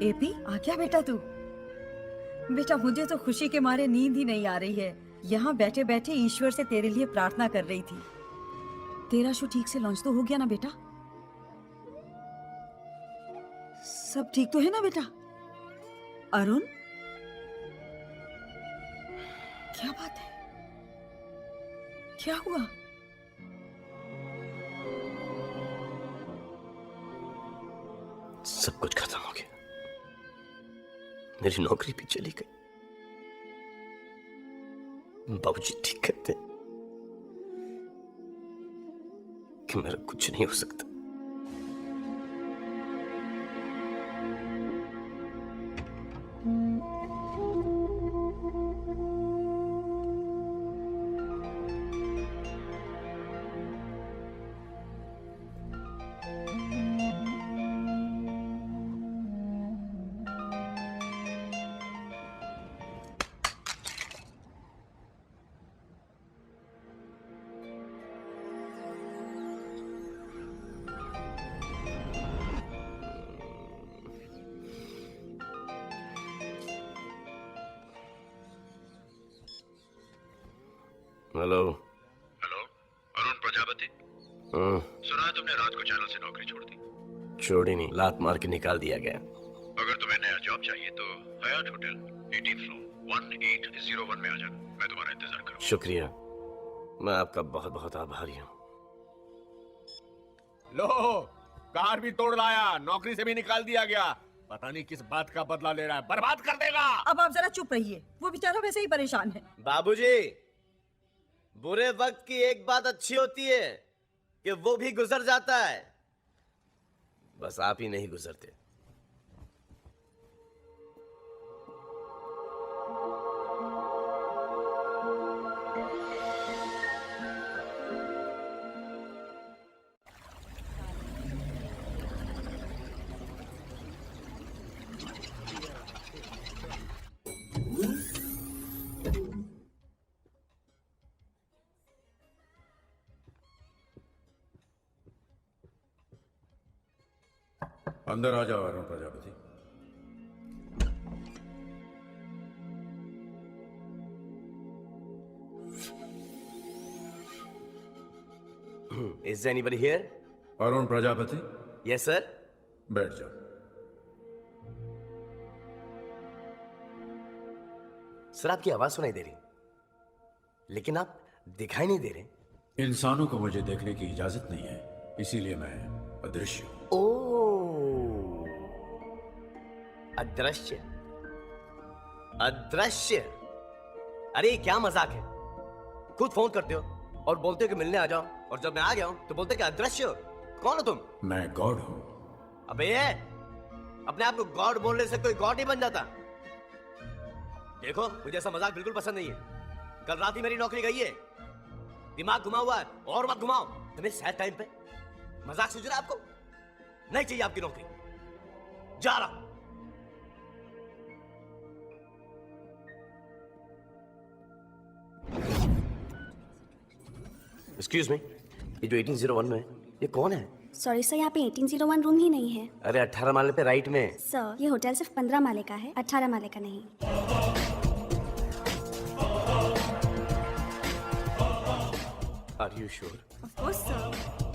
एपी, आ क्या बेटा तू? बेटा मुझे तो खुशी के मारे नींद ही नहीं आ रही है। यहाँ बैठे बैठे ईश्वर से तेरे लिए प्रार्थना कर रही थी। तेरा शो ठीक से लॉन्च तो हो गया ना बेटा? सब ठीक तो है ना बेटा? अरुण, क्या बात है? क्या हुआ? सब कुछ खत्म हो गया। मेरी नौकरी भी चली गई। बाबूजी ठीक कहते हैं कि मेरा कुछ नहीं हो सकता। Hello hello, Arun Prajapati. सुना है तुमने रात को चैनल से नौकरी छोड़ दी? छोड़ी नहीं, लात मार के निकाल दिया गया। अगर तुम्हें नया जॉब चाहिए तो हयात होटल 18th फ्लोर 1801 में आ जाना। मैं तुम्हारा इंतजार करूंगा। शुक्रिया, मैं आपका बहुत बहुत आभारी हूँ। लो, कार भी तोड़ लाया, नौकरी से भी निकाल दिया गया। पता नहीं किस बात का बदला ले रहा है, बर्बाद कर देगा। अब आप जरा चुप रहिए, वो बेचारा वैसे ही परेशान है। बाबूजी, बुरे वक्त की एक बात अच्छी होती है कि वो भी गुजर जाता है। बस आप ही नहीं गुजरते। अंदर आ जाओ Arun Prajapati. Is anybody here? Arun Prajapati, Yes, sir. बैठ जाओ। सर आपकी आवाज सुनाई दे रही, लेकिन आप दिखाई नहीं दे रहे। इंसानों को मुझे देखने की इजाजत नहीं है, इसीलिए मैं अदृश्य हूं। ओ, अदृश्य, अदृश्य। अरे ये क्या मजाक है? खुद फोन करते हो और बोलते हो कि मिलने आ जाओ, और जब मैं आ गया हूं तो बोलते हो कि अदृश्य हो। कौन हो तुम? मैं गॉड हूं। अबे ये अपने आप को गॉड बोलने से कोई गॉड ही बन जाता। देखो मुझे ऐसा मजाक बिल्कुल पसंद नहीं है। कल रात ही मेरी नौकरी गई है, दिमाग घुमा हुआ है, और मत घुमाओ। तुम्हें सैड टाइम पे मजाक सूझ रहा है आपको? नहीं चाहिए आपकी नौकरी, जा रहा। एक्सक्यूज मी, ये जो 1801 में है, ये कौन है? सॉरी सर, यहाँ पे 1801 रूम ही नहीं है। अरे 18 माले पे राइट में। सर ये होटल सिर्फ 15 माले का है, 18 माले का नहीं। Are you sure? Of course sir.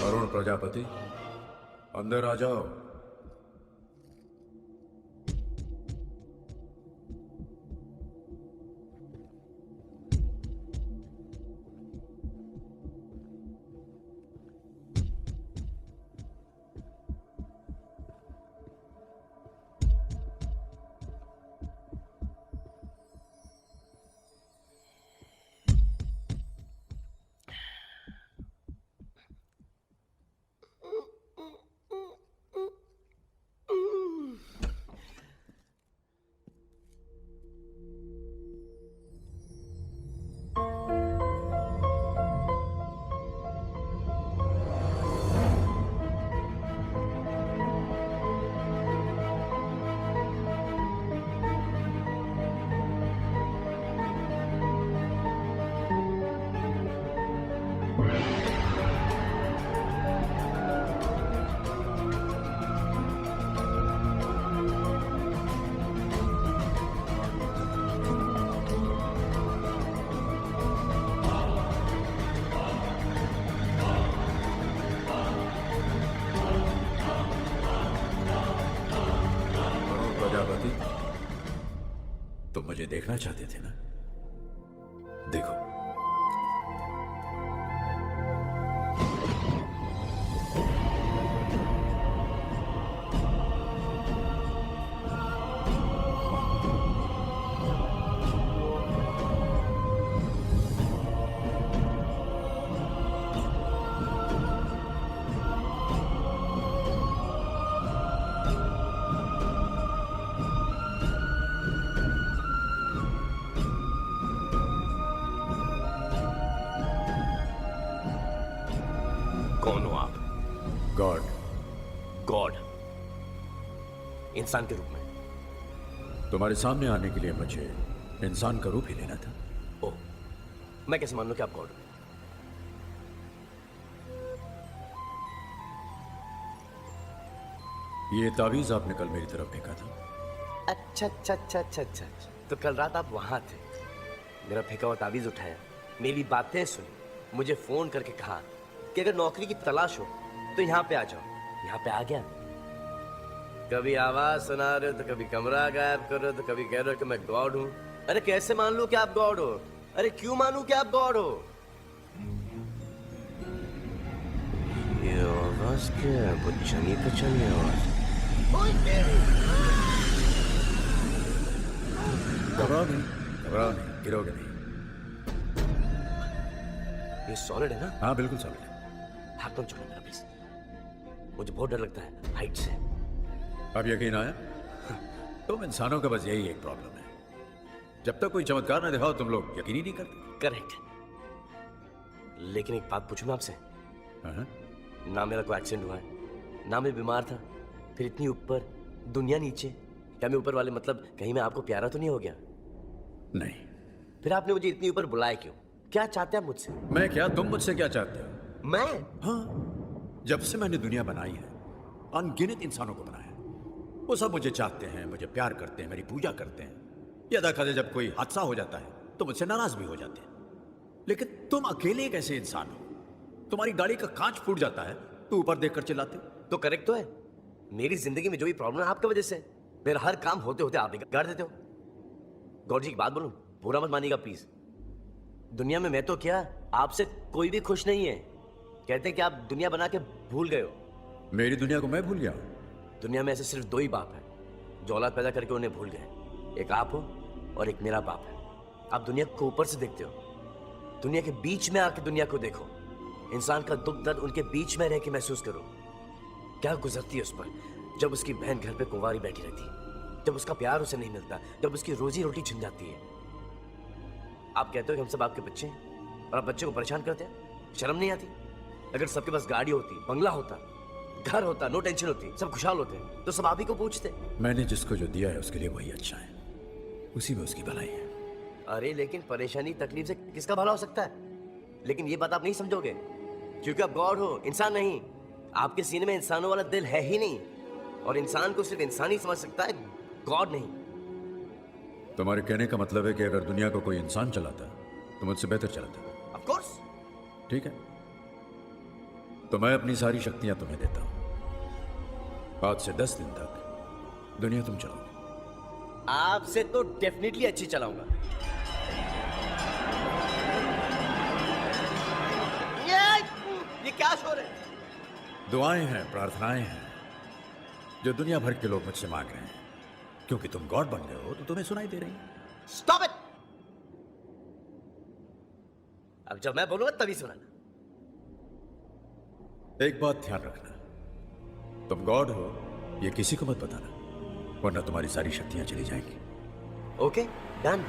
Arun Prajapati, अंदर आ जाओ। तुम मुझे देखना चाहते थे ना? देखो, कौन हो आप? गॉड। गॉड? इंसान के रूप में? तुम्हारे सामने आने के लिए मुझे इंसान का रूप ही लेना था। ओह, मैं कैसे मान लूं कि आप गॉड हो? ये तावीज आपने कल मेरी तरफ फेंका था। अच्छा अच्छा अच्छा अच्छा अच्छा, तो कल रात आप वहां थे, मेरा फेंका हुआ तावीज उठाया, मेरी बातें सुनी, मुझे फोन करके कहा कि अगर नौकरी की तलाश हो तो यहाँ पे आ जाओ। यहाँ पे आ गया। कभी आवाज सुना रहे हो तो कभी कमरा गायब कर रहे हो तो कभी कह रहे हो कि मैं गॉड हूं। अरे कैसे मान लूं कि आप गॉड हो? अरे क्यों मानूं कि आप गॉड हो? आवाज क्या है? बच्चनी कचनी आवाज। घबराओ नहीं, गिरोगे नहीं। ये सॉलिड है ना? हाँ बिल्कुल सॉलिड है। हाथ मत छोड़ो मेरा प्लीज, मुझे बहुत डर लगता है हाइट से। अब यकीन आया? तुम इंसानों का बस यही एक प्रॉब्लम है, जब तक कोई चमत्कार ना दिखाओ तुम लोग यकीन ही नहीं करते। करेक्ट। लेकिन एक बात पूछूं मैं आपसे? हाँ? ना मेरा कोई एक्सीडेंट हुआ है, ना मैं बीमार था, फिर इतनी ऊपर, दुनिया नीचे। क्या मैं ऊपर वाले मतलब कहीं मैं आपको प्यारा तो नहीं हो गया? नहीं। फिर आपने मुझे इतनी ऊपर बुलाया क्यों? क्या चाहते हैं आप मुझसे? मैं क्या, तुम मुझसे क्या चाहते हो? मैं? हाँ, जब से मैंने दुनिया बनाई है अनगिनत इंसानों को बनाया, वो सब मुझे चाहते हैं, मुझे प्यार करते हैं, मेरी पूजा करते हैं। यदा कदे जब कोई हादसा हो जाता है तो मुझसे नाराज भी हो जाते हैं। लेकिन तुम अकेले एक ऐसे इंसान हो, तुम्हारी गाड़ी का कांच फूट जाता है तो ऊपर देखकर चिल्लाते हो। तो करेक्ट तो है, मेरी जिंदगी में जो भी प्रॉब्लम है आपकी वजह से। मेरा हर काम होते होते आप बिगाड़ देते हो। गौर जी की बात बोलूं, बुरा मत मानिएगा प्लीज। दुनिया में मैं तो क्या, आपसे कोई भी खुश नहीं है। कहते हैं कि आप दुनिया बना के भूल गए हो। मेरी दुनिया को मैं भूल गया हूं? दुनिया में ऐसे सिर्फ दो ही बाप हैं जो औलाद पैदा करके उन्हें भूल गए। एक आप हो और एक मेरा बाप है। आप दुनिया को ऊपर से देखते हो, दुनिया के बीच में आके दुनिया को देखो। इंसान का दुख दर्द उनके बीच में रह के महसूस करो। क्या गुजरती है उस पर जब उसकी बहन घर पे कुंवारी बैठी रहती है, जब उसका प्यार उसे नहीं मिलता, जब उसकी रोजी रोटी छिन जाती है। आप कहते हो कि हम सब आपके बच्चे हैं और आप बच्चे को परेशान करते हैं, शर्म नहीं आती? अगर सबके पास गाड़ी होती, बंगला होता, घर होता, नो टेंशन होती, सब खुशहाल होते, तो सब आप ही को पूछते। मैंने जिसको जो दिया है उसके लिए वही अच्छा है, उसी में उसकी भलाई है। अरे लेकिन परेशानी तकलीफ से किसका भला हो सकता है? लेकिन ये बात आप नहीं समझोगे क्योंकि आप गॉड हो, इंसान नहीं। आपके सीने में इंसानों वाला दिल है ही नहीं, और इंसान को सिर्फ इंसान ही समझ सकता है, गॉड नहीं। तुम्हारे कहने का मतलब है कि अगर दुनिया को कोई इंसान चलाता तो मुझसे बेहतर चलाता। Of course. ठीक है, तो मैं अपनी सारी शक्तियां तुम्हें देता हूं। आज से 10 दिन तक दुनिया तुम चलाओगे। आपसे तो डेफिनेटली अच्छी चलाऊंगा। ये क्या शोर है? दुआएं हैं, प्रार्थनाएं हैं जो दुनिया भर के लोग मुझसे मांग रहे हैं। क्योंकि तुम गॉड बन गए हो तो तुम्हें सुनाई दे रही है। Stop it. अब जब मैं बोलूंगा तभी सुनाना। एक बात ध्यान रखना, तुम गॉड हो ये किसी को मत बताना, वरना तुम्हारी सारी शक्तियां चली जाएंगी। Okay, done.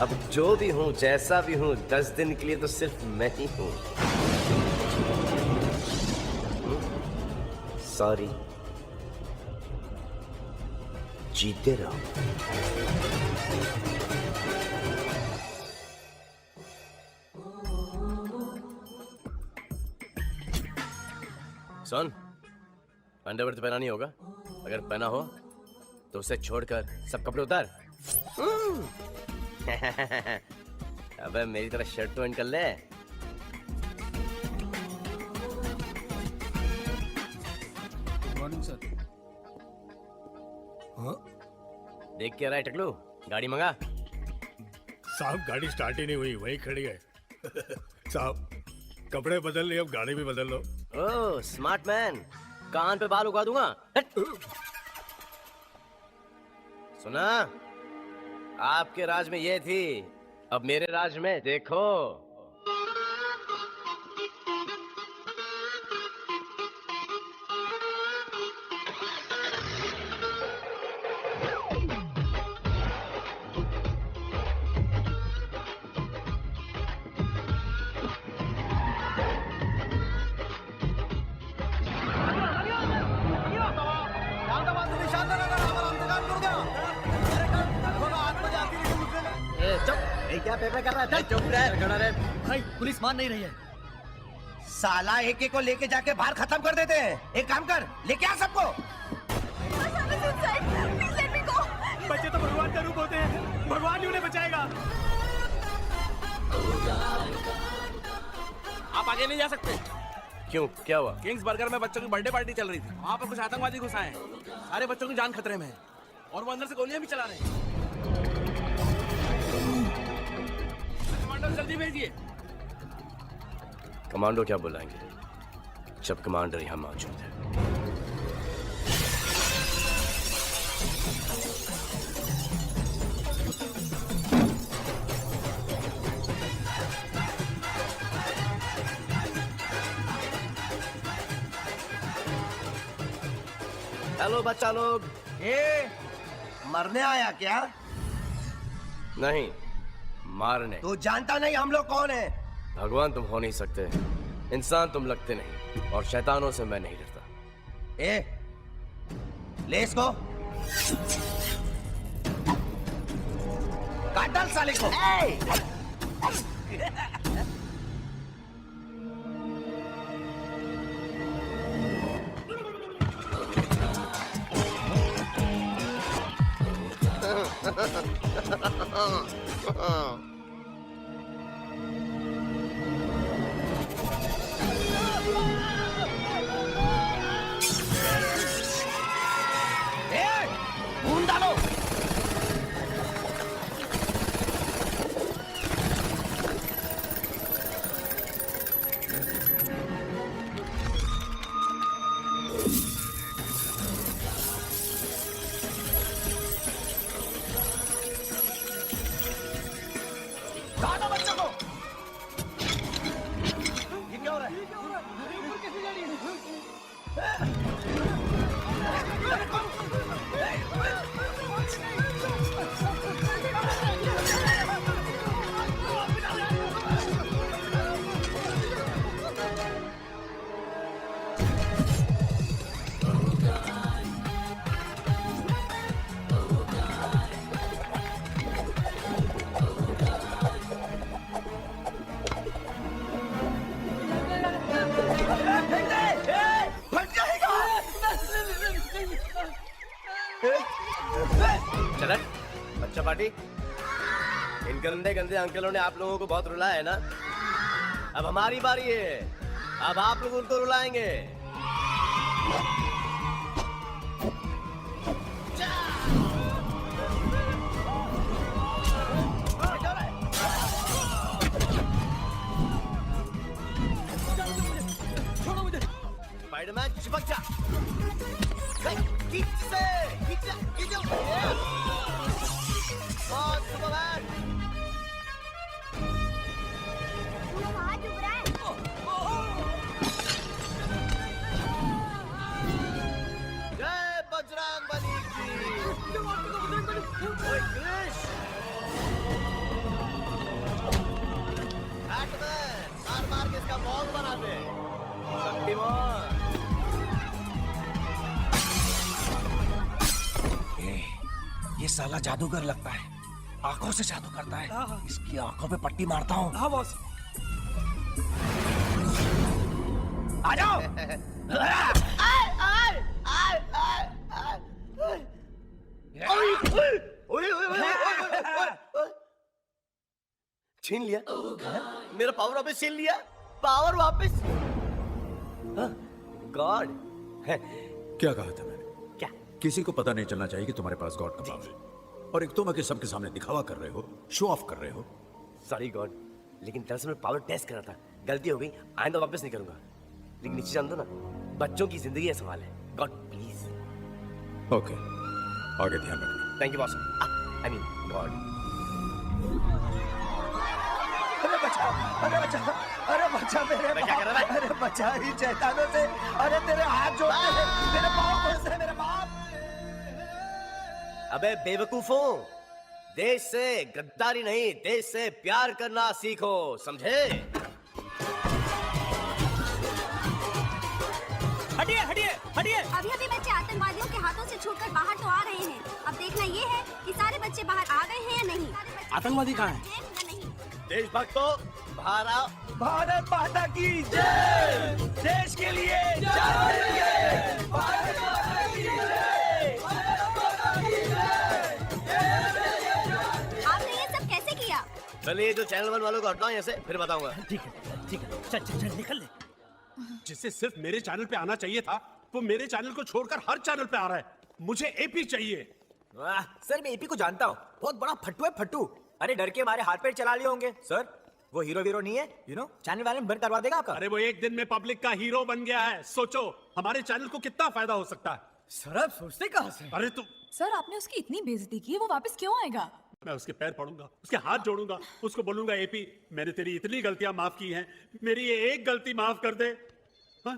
अब जो भी हूं, जैसा भी हूं, 10 दिन के लिए तो सिर्फ मैं ही हूं। सॉरी, जीते रहो। सुन, अंडरवेयर तो पहना नहीं होगा, अगर पहना हो तो उसे छोड़कर सब कपड़े उतार। अबे मेरी तरह शर्ट तो इन कर ले। Morning sir. देख के रहा है टकलू, गाड़ी मंगा। साहब गाड़ी स्टार्ट ही नहीं हुई, वही खड़ी है। साहब कपड़े बदल लिए, अब गाड़ी भी बदल लो। ओह स्मार्ट मैन, कान पे बाल उगा दूंगा। सुना, आपके राज में ये थी, अब मेरे राज में देखो। क्या पेपर कर रहा है? चुप रह, खड़ा रह। भाई पुलिस मान नहीं रही है। साला एक एक को लेके जाके बाहर खत्म कर देते हैं। एक काम कर, लेके आ सबको। बच्चे तो भगवान का रूप होते हैं, भगवान ही उन्हें बचाएगा। आप आगे नहीं जा सकते। क्यों, क्या हुआ? किंग्स बर्गर में बच्चों की बर्थडे पार्टी चल रही थी। वहाँ पर कुछ आतंकवादी घुस आए हैं। सारे बच्चों की जान खतरे में है और वो अंदर से गोलियां भी चला रहे हैं। कमांडो जल्दी भेजिए। कमांडो क्या बुलाएंगे जब कमांडर यहाँ मौजूद है। हेलो बच्चा लोग। मरने आया क्या? नहीं, मारने। तू जानता नहीं हम लोग कौन है? भगवान तुम हो नहीं सकते, इंसान तुम लगते नहीं, और शैतानों से मैं नहीं डरता। ले इसको, काट डाल साले को। खून डालो। दादा बच्चों को। ये क्या हो रहा है? चलन बच्चा पार्टी। इन गंदे गंदे अंकलों ने आप लोगों को बहुत रुलाया है ना। अब हमारी बारी है, अब आप लोग उनको रुलाएंगे। स्पाइडरमैन चिपक जा। खींच से, खींच जा, खींच जा। बहुत सुपरमैन। जय बजरंगबली की। ओए कृष, बैटमैन मार मार के इसका बॉल बना दे। शक्तिमान। ये साला जादूगर लगता है, आंखों से जादू करता है। इसकी आंखों पे पट्टी मारता हूँ। हाँ बॉस। आ जाओ। छीन लिया मेरा पावर, वापस छीन लिया पावर वापस। गॉड। क्या कहा था मैंने? क्या? किसी को पता नहीं चलना चाहिए कि तुम्हारे पास गॉड का पावर है, और एक तुम आके सबके सामने दिखावा कर रहे हो, शो ऑफ कर रहे हो। सॉरी गॉड, लेकिन दरअसल मैं पावर टेस्ट कर रहा था, गलती हो गई, आइंदा वापस नहीं करूंगा। लेकिन नीचे जान दो ना, बच्चों की जिंदगी का सवाल है। God please. ओके, आगे ध्यान रखना। Thank you boss. I mean God. अरे बचा, अरे बचा मेरे क्या कर रहा है? अरे बचा ही शैतानों से। अरे तेरे हाथ जोड़ते हैं, मेरे पाँव खोलते हैं, मेरे बाप। अबे बेवकूफों, देश से गद्दारी नहीं, देश से प्यार करना सीखो, समझे? हटिए हटिए हटिए। अभी अभी बच्चे आतंकवादियों के हाथों से छूटकर बाहर तो आ रहे हैं। अब देखना ये है कि सारे बच्चे बाहर आ गए हैं या नहीं। आतंकवादी कहाँ हैं? देशभक्तों, बाहर आओ। भारत माता की जय, देश के लिए जान देंगे। भारत माता की जय, भारत माता की जय। आपने ये सब कैसे किया? चलिए जो चैनल 1 वालों को हटाओ यहाँ से, फिर बताऊंगा। ठीक है चल चल चल निकल ले। जिसे सिर्फ मेरे चैनल पे आना चाहिए था वो मेरे चैनल को छोड़कर हर चैनल पे आ रहा है। मुझे एपी चाहिए। सर मैं एपी को जानता हूँ, बहुत बड़ा फट्टू है फट्टू। अरे डर के मारे हाथ पैर चला लिए होंगे। सर वो हीरो वीरो नहीं है, यू नो, चैनल वाले बंद करवा देगा आपका। अरे वो एक दिन में पब्लिक का हीरो बन गया है। सोचो हमारे चैनल को कितना फायदा हो सकता है। सर आप सोचते कहाँ से? अरे तुम, सर आपने उसकी इतनी बेइज्जती की, वो वापस क्यों आएगा? मैं उसके पैर पड़ूंगा, उसके हाथ जोड़ूंगा, उसको बोलूंगा एपी मैंने तेरी इतनी गलतियां माफ की हैं, मेरी ये एक गलती माफ कर दे। हाँ?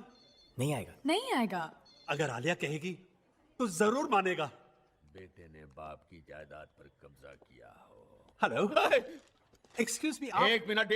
नहीं आएगा। नहीं आएगा। अगर आलिया कहेगी तो जरूर मानेगा। बेटे ने बाप की जायदाद पर कब्जा किया हो। Hello excuse me. एक मिनट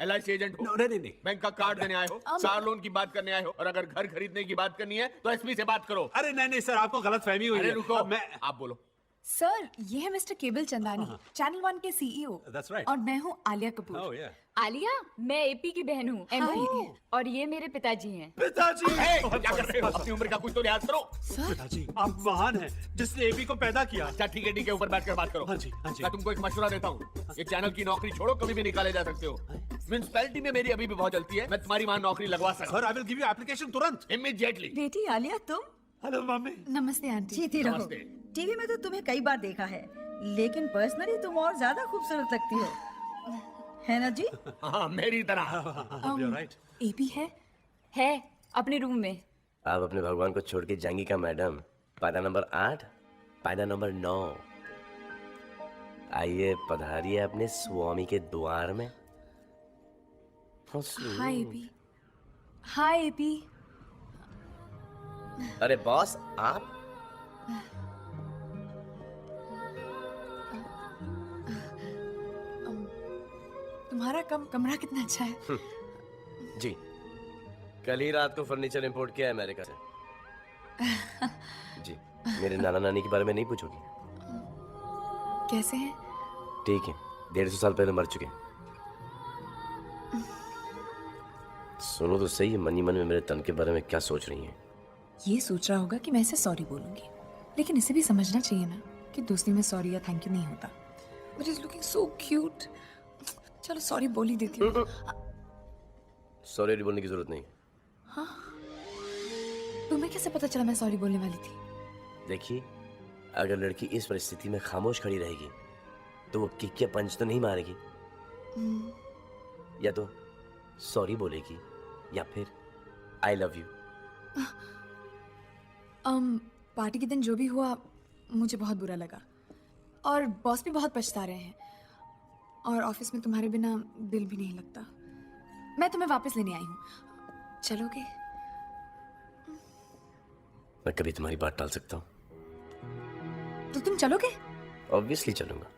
LIC एजेंट हो? नहीं बैंक का कार्ड देने आए हो? कार लोन की बात करने आए हो? और अगर घर खरीदने की बात करनी है तो एसपी से बात करो। अरे नहीं सर, आपको गलत फहमी हुई अरे है। रुको, मैं आप बोलो। सर ये है मिस्टर केबल चंदानी, चैनल 1 के CEO। That's right. और मैं हूँ आलिया कपूर। Oh, yeah. आलिया, मैं एपी की बहन हूँ MP, और ये मेरे पिताजी हैं। पिताजी क्या कर रहे हो? अपनी उम्र का कुछ तो लिहाज करो। पिताजी आप महान हैं जिसने एपी को पैदा किया। अच्छा ठीक है, ऊपर बैठकर बात करो। हाँ जी। मैं तुमको एक मशवरा देता हूँ, ये चैनल की नौकरी छोड़ो, कभी भी निकाले जा सकते हो। म्युनिसिपैलिटी में मेरी अभी भी बहुत जलती है, मैं तुम्हारी वहाँ नौकरी लगवा सकता sir I will give you application तुरंत, इमीडिएटली। बेटी आलिया तुम? Hello mummy. नमस्ते आंटी। जीती रहो। टीवी में तो तुम्हें कई बार देखा है, लेकिन पर्सनली तुम और ज्यादा खूबसूरत लगती हो, है ना जी? हाँ मेरी तरह। You're right. एपी है अपने रूम में। आप अपने भगवान को छोड़ के जाएंगी क्या मैडम? पायदा नंबर 8, पायदा नंबर 9। आइए पधारिए अपने स्वामी के द्वार में। Hi AP. Hi AP. अरे बॉस आप? तुम्हारा कमरा कितना अच्छा है। जी कल ही रात को फर्नीचर इंपोर्ट किया है अमेरिका से। जी मेरे नाना नानी के बारे में नहीं पूछोगी? कैसे हैं? ठीक है, 150 साल पहले मर चुके हैं। सुनो तो सही, मन ही मन में मेरे तन के बारे में क्या सोच रही हैं? ये सोच रहा होगा कि मैं इसे सॉरी बोलूंगी, लेकिन इसे भी समझना चाहिए ना कि दोस्ती में सॉरी या थैंक यू नहीं होता। But is looking so cute. चलो सॉरी बोल ही देती हूँ। सॉरी बोलने की जरूरत नहीं। हाँ तुम्हें कैसे पता चला मैं सॉरी बोलने वाली थी? देखिए अगर लड़की इस परिस्थिति में खामोश खड़ी रहेगी तो वो किक या पंच तो नहीं मारेगी, या तो सॉरी बोलेगी या फिर आई लव यू। पार्टी के दिन जो भी हुआ मुझे बहुत बुरा लगा, और बॉस भी बहुत पछता रहे हैं, और ऑफिस में तुम्हारे बिना दिल भी नहीं लगता। मैं तुम्हें वापस लेने आई हूँ, चलोगे? मैं कभी तुम्हारी बात टाल सकता हूँ? तो तुम चलोगे? ऑब्वियसली चलूंगा।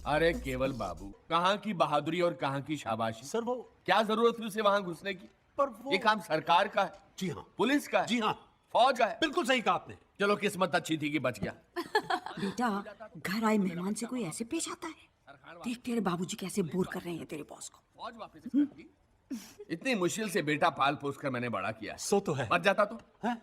अरे केवल बाबू, कहाँ की बहादुरी और कहाँ की शाबाशी। सर वो क्या जरूरत थी उसे वहाँ घुसने की? पर वो ये काम सरकार का है। जी हाँ, पुलिस का है। जी हाँ, फौज का है। बिल्कुल सही कहा आपने। चलो किस्मत अच्छी थी कि बच गया। बेटा घर आए मेहमान से कोई ऐसे पेश आता है? देख तेरे बाबूजी कैसे बोर कर रहे हैं तेरे बॉस को। फौज वापस कर दी। इतनी मुश्किल से बेटा पाल पोस कर मैंने बड़ा किया। सो तो है। मर जाता तो है?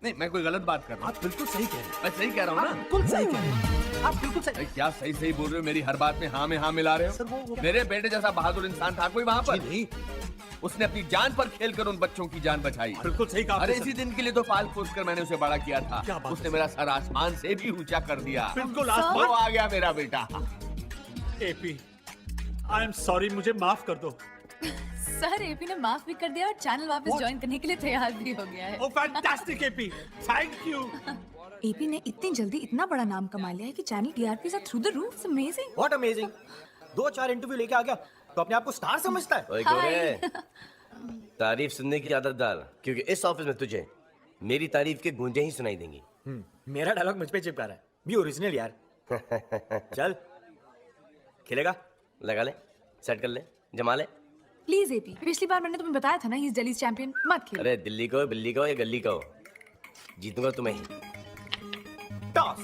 नहीं, मैं कोई गलत बात कर रहा हूँ। आप बिल्कुल सही कह रहे हैं। मैं सही कह रहा हूँ ना? बिल्कुल सही कह रहे हैं। आप बिल्कुल सही। अरे क्या सही सही बोल रहे हो? मेरी हर बात में हाँ मिला रहे हो। सर, वो मेरे बेटे जैसा बहादुर इंसान था कोई वहाँ पर? नहीं, उसने अपनी जान पर खेलकर उन बच्चों की जान बचाई। बिल्कुल सही कहा अरे आपने, इसी दिन के लिए तो पाल पोस कर मैंने उसे बड़ा किया था। क्या बात उसने मेरा सर आसमान से भी ऊंचा कर दिया। बिल्कुल वो आसमान। आ गया मेरा बेटा। एपी आई एम सॉरी, मुझे माफ कर दो। सर एपी ने माफ भी कर दिया और चैनल वापस ज्वाइन करने के लिए तैयार भी हो गया है। Oh fantastic AP, thank you. AP ने इतनी जल्दी इतना बड़ा नाम कमा लिया है कि चैनल टीआरपी से through the roof. It's amazing. What amazing. 2-4 interview लेके आ गया तो अपने आप को स्टार समझता है। ओए गोरे, तारीफ सुनने की आदत डाल, क्योंकि इस ऑफिस में तुझे मेरी तारीफ के गूंजे ही सुनाई देंगी। मेरा डायलॉग मुझ पे चिपका रहा है। बी ओरिजिनल यार। चल खेलेगा? लगा ले, सेट कर ले, जमा ले। प्लीज एपी, पिछली बार मैंने तुम्हें बताया था ना, ही इज दिल्ली चैंपियन, मत खेलो। अरे दिल्ली को, बिल्ली को या गली को, जीतूंगा तुम्हें ही। टॉस।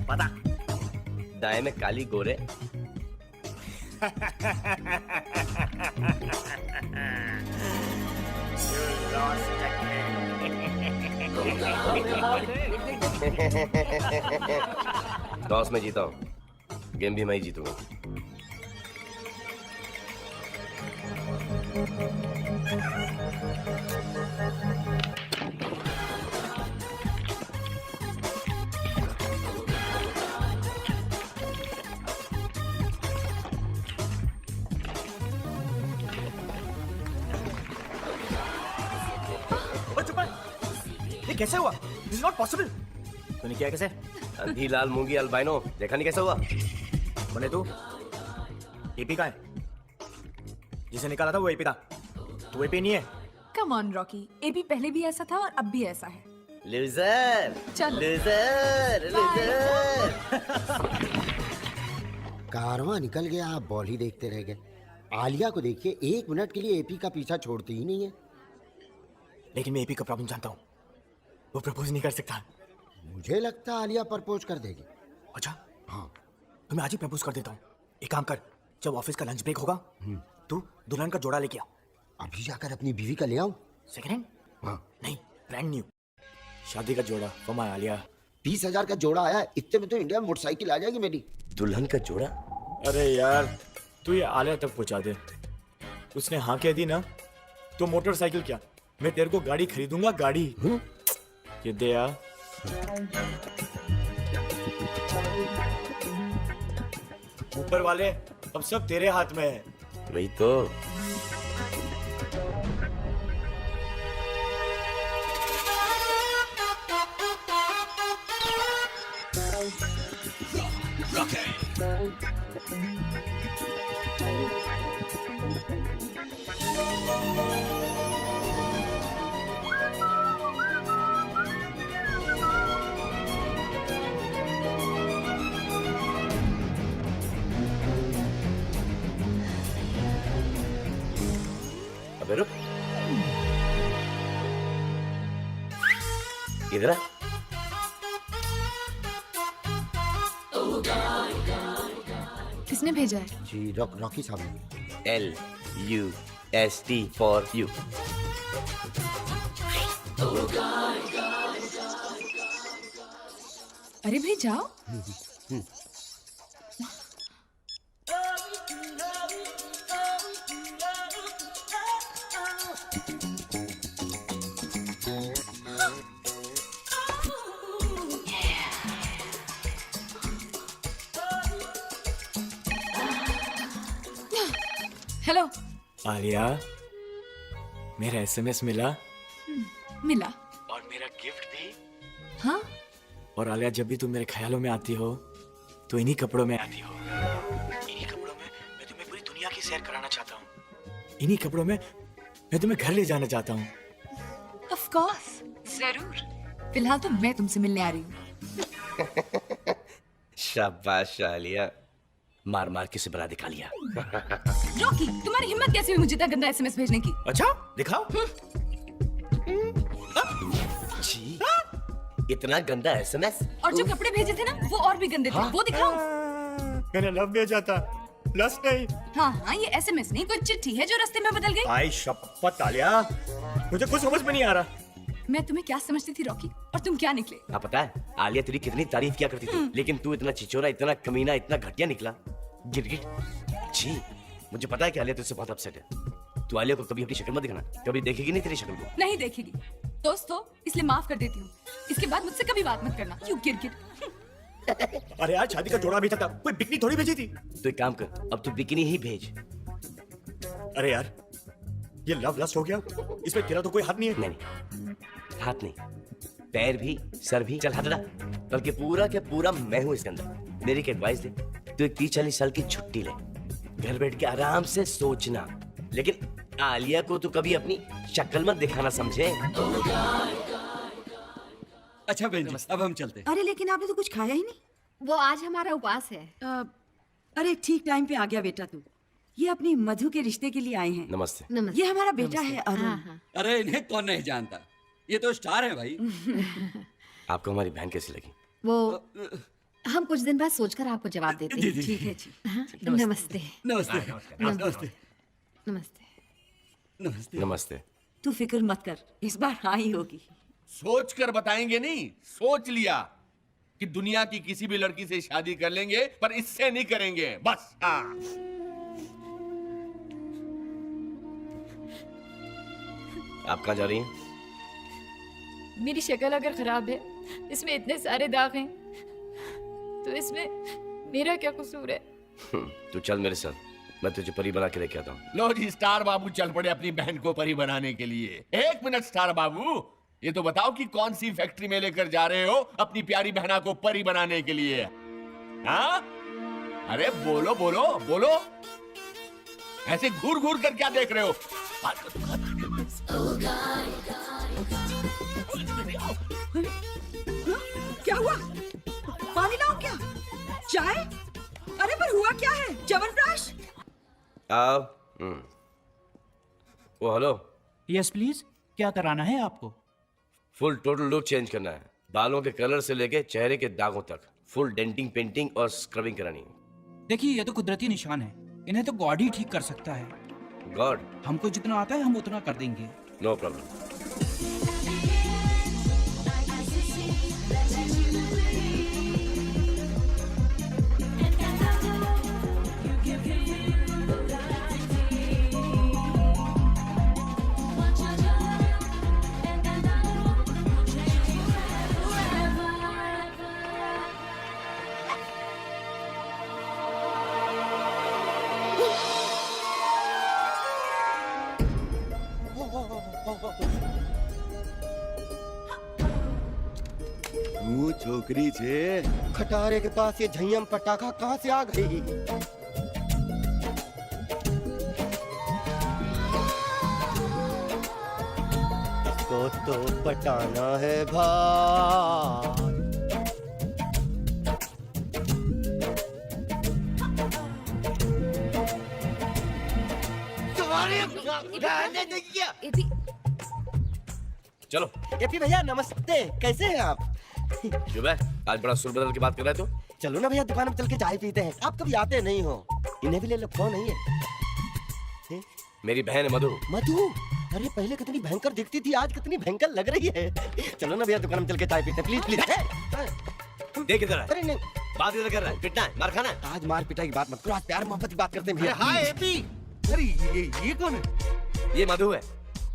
पता दाएं में काली गोरे, टॉस में जीता हूँ, गेम भी मैं ही जीतूंगा। ये कैसे हुआ? This is not possible. तूने किया कैसे? अंधी लाल मूंगी अल्बाइनो, देखा नहीं कैसे हुआ? बने तू? एपी का है? जिसे निकाला था वो एपी था। तू एपी नहीं है? कम ऑन रॉकी, एबी पहले भी ऐसा था और अब भी ऐसा है। लूजर, चलो। Loser, loser. कारवां निकल गया, आप बॉल ही देखते रह गए। आलिया को देखिए, 1 मिनट के लिए एपी का पीछा छोड़ती ही नहीं है। लेकिन मैं एपी का प्रॉब्लम जानता हूँ, वो प्रपोज नहीं कर सकता। मुझे लगता है आलिया प्रपोज कर देगी। अच्छा? हाँ। तो मैं आज ही प्रपोज कर देता हूँ। एक काम कर, जब ऑफिस का लंच ब्रेक होगा तू दुल्हन का जोड़ा लेके आ। अभी जाकर अपनी बीवी का ले आऊं? Second hand? हाँ। नहीं, ब्रांड न्यू शादी का जोड़ा फॉर माय आलिया। 20,000 का जोड़ा आया, इतने में तो इंडिया में मोटरसाइकिल आ जाएगी मेरी। दुल्हन का जोड़ा? अरे यार, तू ये आलिया तक पहुंचा दे। उसने हाँ कह दी ना तो मोटरसाइकिल क्या, मैं तेरे को गाड़ी खरीदूंगा, गाड़ी। ये दे यार। ऊपर वाले, अब सब तेरे हाथ में है। वही तो। अबे रुक, इधर आ। किसने भेजा है? जी रॉकी साहब ने। LUST for you. अरे भाई जाओ। हेलो आलिया, मेरा SMS मिला मिला। और मेरा गिफ्ट भी। हाँ? और आलिया, जब भी तुम मेरे ख्यालों में आती हो तो इन्हीं कपड़ों में आती हो। इन्हीं कपड़ों में मैं तुम्हें पूरी दुनिया की सैर कराना चाहता हूँ। इन्हीं कपड़ों में मैं तुम्हें घर ले जाना चाहता हूँ। ऑफ कोर्स, जरूर। फिलहाल तो मैं तुमसे मिलने आ रही हूँ। शाबाश आलिया, मार मार के सिबरा दिखा लिया। रॉकी, तुम्हारी हिम्मत कैसे हुई मुझे इतना गंदा SMS भेजने की? अच्छा, दिखाओ। जी, इतना गंदा SMS? और जो कपड़े भेजे थे ना वो और भी गंदे थे। वो दिखाऊं? मैंने लव भेजा था, लस्ट नहीं। हाँ हाँ, ये SMS नहीं, कोई चिट्ठी है जो रास्ते में बदल गई। आई शपथ आलिया, मुझे कुछ समझ में नहीं आ रहा। मैं तुम्हें क्या समझती थी रॉकी, और तुम क्या निकले? हाँ पता है, आलिया तेरी कितनी तारीफ किया करती थी, लेकिन तू इतना छिछोरा, इतना कमीना, इतना घटिया निकला। गिरगिट। जी, मुझे पता है कि आलिया तुझसे बहुत अपसेट है। तू आलिया को कभी अपनी शक्ल मत दिखाना, कभी देखेगी नहीं तेरी शक्ल को। नहीं देखेगी। दोस्त हो इसलिए माफ कर देती हूँ, इसके बाद मुझसे कभी बात मत करना। क्यों गिरगिट? अरे यार, शादी का जोड़ा भेजा था, कोई बिकनी थोड़ी भेजी थी। तो एक काम कर, अब तू बिकिनी ही भेज। अरे यार, ये लव लस्ट हो गया, इसमें तेरा तो कोई हाथ नहीं है। नहीं, हाथ नहीं, पैर भी, सर भी। चल हाथ हटा, बल्कि पूरा के पूरा मैं हूं इसके अंदर। मेरी एक एडवाइस दे, तू एक 30-40 साल की छुट्टी ले, घर बैठ के आराम से सोचना, लेकिन आलिया को तू कभी अपनी शक्ल मत दिखाना, समझे? अच्छा बहन जी, अब हम चलते हैं। अरे लेकिन आपने तो कुछ खाया ही नहीं। वो आज हमारा उपवास है। अरे ठीक टाइम पे आ गया बेटा तू। ये अपनी मधु के रिश्ते के लिए आए हैं। नमस्ते। नमस्ते। ये हमारा बेटा है अरुण। हाँ, हाँ। अरे इन्हें कौन नहीं जानता, ये तो स्टार है भाई। आपको हमारी बहन कैसी लगी? वो हम कुछ दिन बाद सोचकर आपको जवाब देते हैं। ठीक है जी। हाँ, नमस्ते। नमस्ते नमस्ते। नमस्ते। नमस्ते नमस्ते। तू फिक्र मत कर, इस बार हाँ ही होगी। सोच कर बताएंगे नहीं, सोच लिया कि दुनिया की किसी भी लड़की से शादी कर लेंगे, पर इससे नहीं करेंगे, बस। हाँ। आप कहाँ जा रही हैं? मेरी शक्ल अगर खराब है, इसमें इतने सारे दाग हैं, तो इसमें मेरा क्या कसूर है? तू चल मेरे साथ, मैं तुझे परी बना के लेके आता हूँ। लो जी, स्टार बाबू चल पड़े अपनी बहन को परी बनाने के लिए। एक मिनट स्टार बाबू, ये तो बताओ कि कौन सी फैक्ट्री में लेकर जा रहे हो अपनी प्यारी बहना को परी बनाने के लिए? हाँ? अरे बोलो बोलो बोलो, ऐसे घूर घूर कर क्या देख रहे हो? क्या हुआ? पानी लाओ क्या? चाय? अरे पर हुआ क्या है? च्यवनप्राश? वो हेलो। यस प्लीज, क्या कराना है आपको? फुल टोटल लुक चेंज करना है, बालों के कलर से लेके चेहरे के दागों तक, फुल डेंटिंग, पेंटिंग और स्क्रबिंग करानी है। देखिए, ये तो कुदरती निशान है, इन्हें तो गॉड ही ठीक कर सकता है। गॉड? हमको जितना आता है हम उतना कर देंगे। No problem. वो छोकरी छे खटारे के पास ये झय्यम पटाखा कहाँ से आ गई? इसको तो पटाना है भाई। चलो। एपी भैया नमस्ते, कैसे हैं आप? क्यों बे, आज बड़ा सुर बदल के बात कर रहे हो? चलो ना भैया, दुकान में चल के चाय पीते हैं। आप कभी आते नहीं हो, इन्हें भी ले लो, फोन नहीं है। मेरी बहन है मधु। मधु? अरे पहले कितनी भयंकर दिखती थी, आज कितनी भयंकर लग रही है। चलो ना भैया, दुकान में चल के चाय पीते हैं, प्लीज प्लीज। देख इधर। अरे नहीं, बात इधर कर रहा है, पिटना है, मार खाना है। आज मार पिटाई की बात मत करो, आज प्यार मोहब्बत की बात करते हैं भैया। Hi AP. अरे ये कौन है? ये मधु है।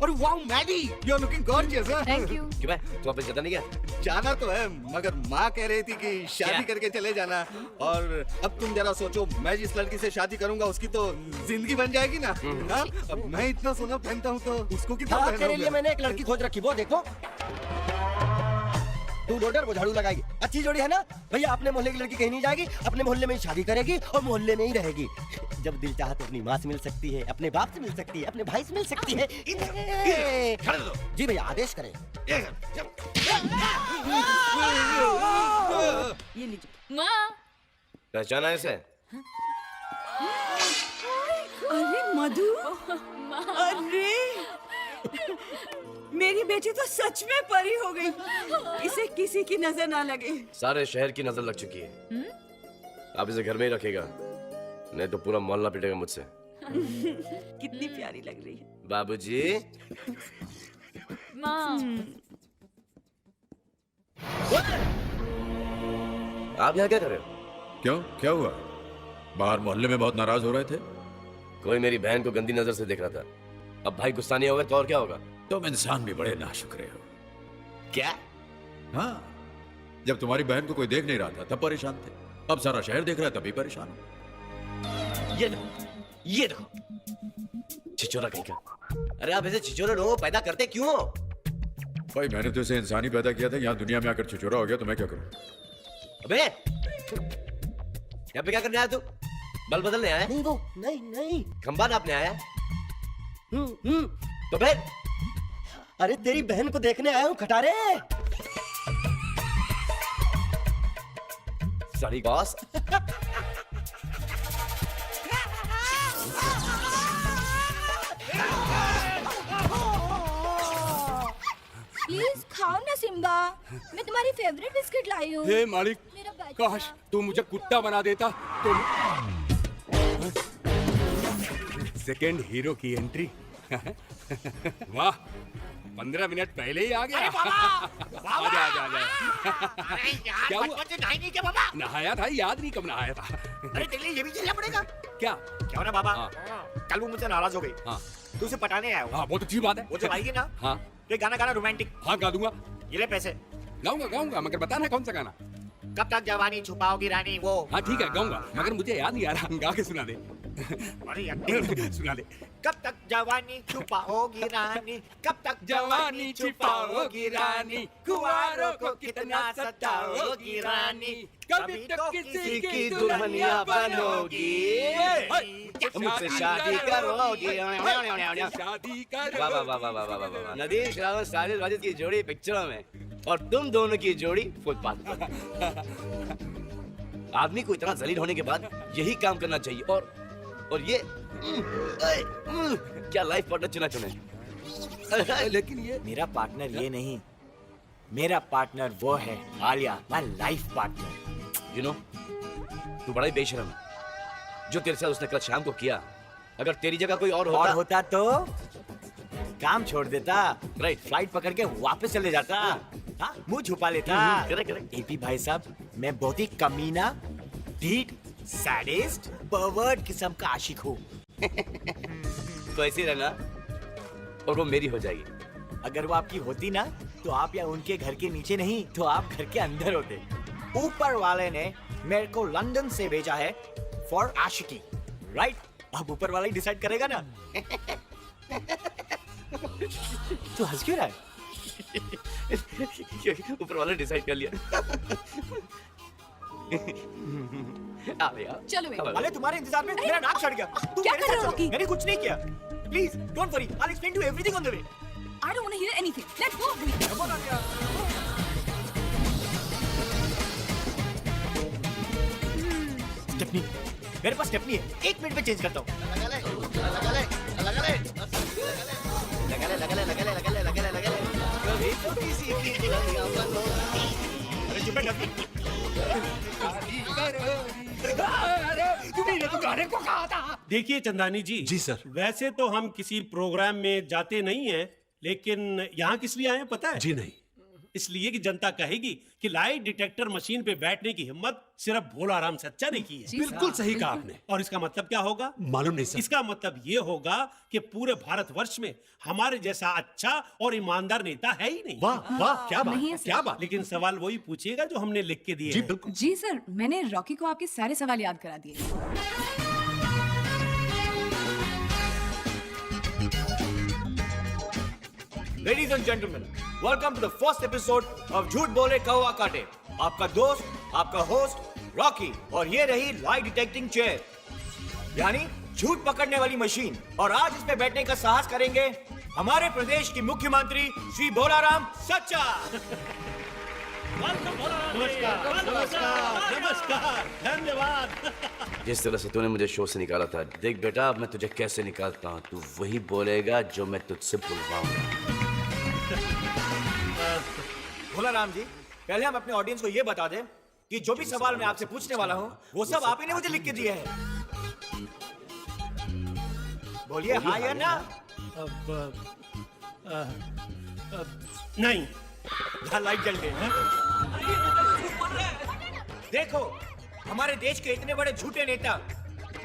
और wow Maddy, you are looking gorgeous. Thank you. क्यों बे, तू अपने जाता नहीं गया? जाना तो है, मगर माँ कह रही थी कि शादी क्या? करके चले जाना। और अब तुम जरा सोचो, मैं जिस लड़की से शादी करूंगा उसकी तो जिंदगी बन जाएगी ना। हाँ? अब मैं इतना सोना पहनता हूँ तो उसको कितना हाँ, पहनूंगा? तेरे लिए मैंने एक लड़की खोज रखी, वो देखो। तू लोडर, वो झाड़ू लगाएगी। अच्छी जोड़ी है ना भैया? अपने मोहल्ले की लड़की कहीं नहीं जाएगी, अपने मोहल्ले में ही शादी करेगी और मोहल्ले में ही रहेगी। जब दिल चाहा तो अपनी माँ से मिल सकती है, अपने बाप से मिल सकती है, अपने भाई से मिल सकती है। जी भैया, आदेश करें। ये लीजिए। माँ। पहचाना इसे? अरे मधु, अरे मेरी बेटी तो सच में परी हो गई। इसे किसी की नजर ना लगे। सारे शहर की नजर लग चुकी है। आप इसे घर में ही रखेगा, नहीं तो पूरा मोहल्ला पिटेगा मुझसे। कितनी प्यारी लग रही है। बाबूजी। माँ। आप यहाँ क्या कर रहे हो? क्यों, क्या हुआ? बाहर मोहल्ले में बहुत नाराज हो रहे थे। कोई मेरी बहन को गंदी नजर से देख रहा था। अब भाई गुस्सा नहीं होगा तो और क्या होगा? तुम इंसान भी बड़े नाशुक्रे हो। क्या? हाँ, जब तुम्हारी बहन को कोई देख नहीं रहा था तब परेशान थे, अब सारा शहर देख रहा है तभी परेशान हो। ये देखो छिचोरा कहीं का। अरे आप ऐसे छिचोरे लोगों को पैदा करते क्यों हो? भाई मैंने तो इसे इंसान ही पैदा किया था, यहाँ दुनिया में आकर छिचोरा हो गया तो मैं क्या करूं? अबे यहाँ पे क्या करने आया तू? बल बदलने आया? नहीं वो, नहीं। खंबा नापने आया? तो फिर? अरे तेरी बहन को देखने आया हूँ खटारे। Sorry boss. प्लीज खाओ ना सिम्बा, मैं तुम्हारी फेवरेट बिस्किट लाई हूँ। हे मालिक, मेरा बच्चा काश तू मुझे कुत्ता बना देता तो। सेकंड हीरो की एंट्री। वाह, 15 मिनट पहले ही आ गया। आजा आजा आजा। क्या हुआ? क्या बाबा? नहाया था, याद नहीं कब नहाया था। अरे तेरे लिए ये भी चलना पड़ेगा क्या? क्या ना बाबा, कल वो मुझसे नाराज हो गई। हाँ तू उसे पटाने आया हो। हाँ, बहुत अच्छी बात है। वो जब आएगी ना, हाँ तो गाना गाना रोमांटिक। हाँ गा दूंगा। ये ले पैसे। गाऊंगा गाऊंगा, मगर बताना कौन सा गाना। कब तक जवानी छुपाओगी रानी वो। हाँ ठीक है, गाऊंगा, मगर मुझे याद नहीं आ रहा। गा के सुना दे। अरे सुना दे। कब तक जवानी छुपाओगी रानी, कब तक जवानी छुपाओगी रानी, कुंवारों को कितना सताओगी रानी, कभी तो किसी की दुल्हनिया बनोगी, मुझसे शादी करोगी। शादी वाह करो। वाह वाह वाह वाह वाह वाह। नदीश रावत साजिद वाजिद की जोड़ी पिक्चरों में और तुम दोनों की जोड़ी फुटपाथ पर। आदमी को इतना जलील होने के बाद यही काम करना चाहिए। और ये क्या लाइफ पार्टनर चुने। लेकिन ये मेरा पार्टनर ये नहीं, मेरा पार्टनर वो है Alia, my life partner. You know, तू बड़ा ही बेशरम है। जो तेरे साथ उसने कल शाम को किया, अगर तेरी जगह कोई और होता तो काम छोड़ देता, राइट, फ्लाइट पकड़ के वापस चले जाता, हाँ, मुंह छुपा लेता। करेक्ट। एपी भाई साहब, मैं बहुत ही कमीना, ढीठ, सैडिस्ट, परवर्ट किस्म का आशिक हूँ। तो ऐसे रहना और वो मेरी हो जाएगी। अगर वो आपकी होती ना, तो आप या उनके घर के नीचे नहीं, तो आप घर के अंदर होते। ऊपर वाले ने मेरे को लंदन से भेजा है फॉर आशिकी, राइट? अब ऊपर वाला ही डिसाइड करेगा ना। तू हंस क्यों रहा है? ऊपर वाले डिसाइड कर लिया। चलो बेटा। अरे तुम्हारे इंतजार में मेरा नाक चढ़ गया। तू क्या मेरे कर रहे साथ हो, चलो। रॉकी? मैंने कुछ नहीं किया। Please don't worry, I will explain to everything on the way. I don't want to hear anything. Let's go. Stepney, मेरे पास स्टेपनी है, 1 मिनट में चेंज करता हूँ। अरे चुप है डफनी। तूने तो गाने को कहा था। देखिए चंदानी जी। जी सर। वैसे तो हम किसी प्रोग्राम में जाते नहीं हैं, लेकिन यहाँ किस लिए आए हैं पता है? जी नहीं। इसलिए कि जनता कहेगी कि लाइट डिटेक्टर मशीन पे बैठने की हिम्मत सिर्फ भोला राम सच्चा ने की है। बिल्कुल सही कहा आपने। और इसका मतलब क्या होगा? मालूम नहीं सर। इसका मतलब ये होगा कि पूरे भारतवर्ष में हमारे जैसा अच्छा और ईमानदार नेता है ही नहीं। वाह वाह, क्या बात, नहीं है सर। क्या बात। लेकिन सवाल वही पूछिएगा जो हमने लिख के दिए जी हैं। बिल्कुल। जी सर, मैंने रॉकी को आपके सारे सवाल याद करा दिए। Ladies and gentlemen, welcome to the first episode of झूठ बोले कौवा काटे। आपका दोस्त, आपका होस्ट रॉकी, और ये रही लाई डिटेक्टिंग चेयर, यानी झूठ पकड़ने वाली मशीन। और आज इस पे बैठने का साहस करेंगे हमारे प्रदेश की मुख्यमंत्री श्री भोलाराम सच्चा। नमस्कार नमस्कार नमस्कार, धन्यवाद। जिस तरह से तूने मुझे शो से निकाला था, देख बेटा अब मैं तुझे कैसे निकालता हूँ। तू वही बोलेगा जो मैं तुझसे बुलवाऊंगा। भोलाराम जी, पहले हम अपने ऑडियंस को ये बता दें कि जो भी सवाल मैं आपसे पूछने वाला हूँ, वो सब आप ही ने मुझे लिख के दिए हैं। बोलिए हाँ या ना। नहीं। लाइट जल गई है। देखो, हमारे देश के इतने बड़े झूठे नेता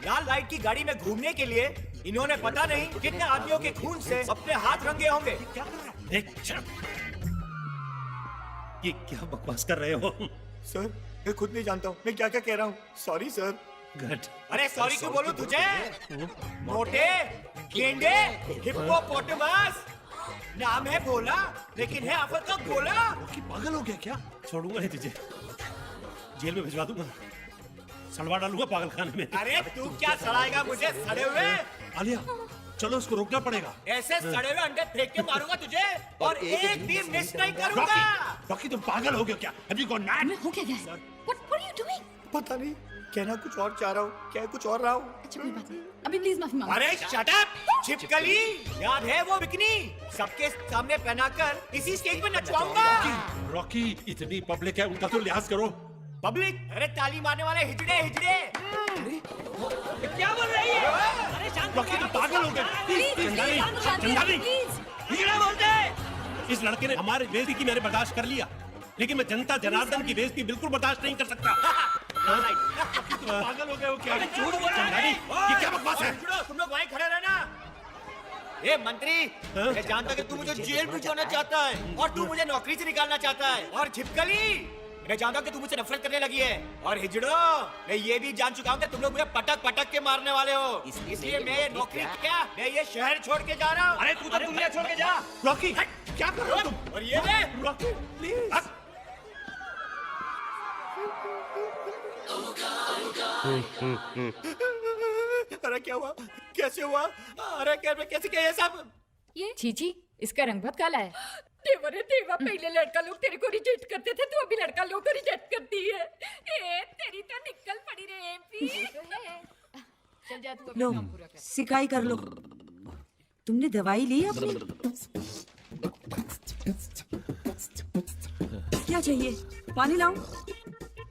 लाल लाइट की गाड़ी में घूमने के लिए इन्होंने पता नहीं कितने आदमियों के खून से अपने हाथ रंगे होंगे। ये क्या बकवास कर रहे हो? सर, मैं खुद नहीं जानता हूँ मैं क्या क्या कह रहा हूँ। Sorry sir. गुड। अरे सॉरी क्यों बोलूं तुझे? मोटे, गेंडे, हिप्पोपोटामस, नाम है भोला, लेकिन है आफत का गोला। पागल हो गया क्या? छोड़ूंगा नहीं तुझे, जेल में भिजवा दूंगा, सड़वा डालूंगा पागल खाने में। अरे तू क्या सड़ाएगा मुझे सड़े हुए? आलिया, चलो उसको रोकना पड़ेगा। ऐसे सड़े हुए अंडे फेंक के मारूंगा तुझे और एक भी मिस नहीं करूंगा। रॉकी तुम पागल हो गए क्या? Have you gone mad? हो क्या गया? What are you doing? पता नहीं, कहना कुछ और चाह रहा हूँ, क्या कुछ और रहा हूँ। अच्छा कोई बात नहीं, अभी प्लीज माफी मांगो। अरे शट अप, छिपकली, याद है वो बिकनी? सबके सामने पहनाकर इसी स्टेज पे नचवाऊंगा। रॉकी, इतनी पब्लिक है, उनका तो लिहाज करो। पब्लिक, अरे ताली मारने वाले हिजड़े हिजड़े। क्या बोल रही है? अरे शांत रॉकी तुम पागल हो गए। चंगाली हिजड़े बोलते हैं। इस लड़के ने हमारे बेइज्जती की मैंने बर्दाश्त कर लिया, लेकिन मैं जनता जनार्दन की बेइज्जती बिल्कुल बर्दाश्त नहीं कर सकता। पागल हो गए हो क्या? झूठ बोल रहा है। ये क्या बकवास है? तुम लोग वहीं खड़े रहना। ए मंत्री, मैं जानता कि तू मुझे जेल भिजवाना चाहता है और तू मुझे नौकरी से निकालना चाहता है। और छिपकली, मैं जानता हूँ कि तू मुझसे नफरत करने लगी है। और हिजड़ो, मैं ये भी जान चुका हूँ कि तुम लोग मुझे पटक पटक के मारने वाले हो। इसलिए मैं ये नौकरी क्या, मैं ये शहर छोड़ के जा रहा हूँ। अरे तू तो दुनिया छोड़ के जा। रॉकी क्या कर रहे हो तुम? और ये ले रॉकी प्लीज। अरे क्या हुआ? कैसे हुआ? अरे कैसे क्या ये सब? ये चीची, इसका रंग बहुत काला है। देवा रे देवा, पहले लड़का लोग तेरे को रिजेक्ट करते थे, तू अभी लड़का लोग को रिजेक्ट करती है। तेरी तो निकल पड़ी रे एपी। चल जा तू लो, अपना काम पूरा कर। सिकाई कर लो। तुमने दवाई ली अपनी? क्या चाहिए? पानी लाऊं?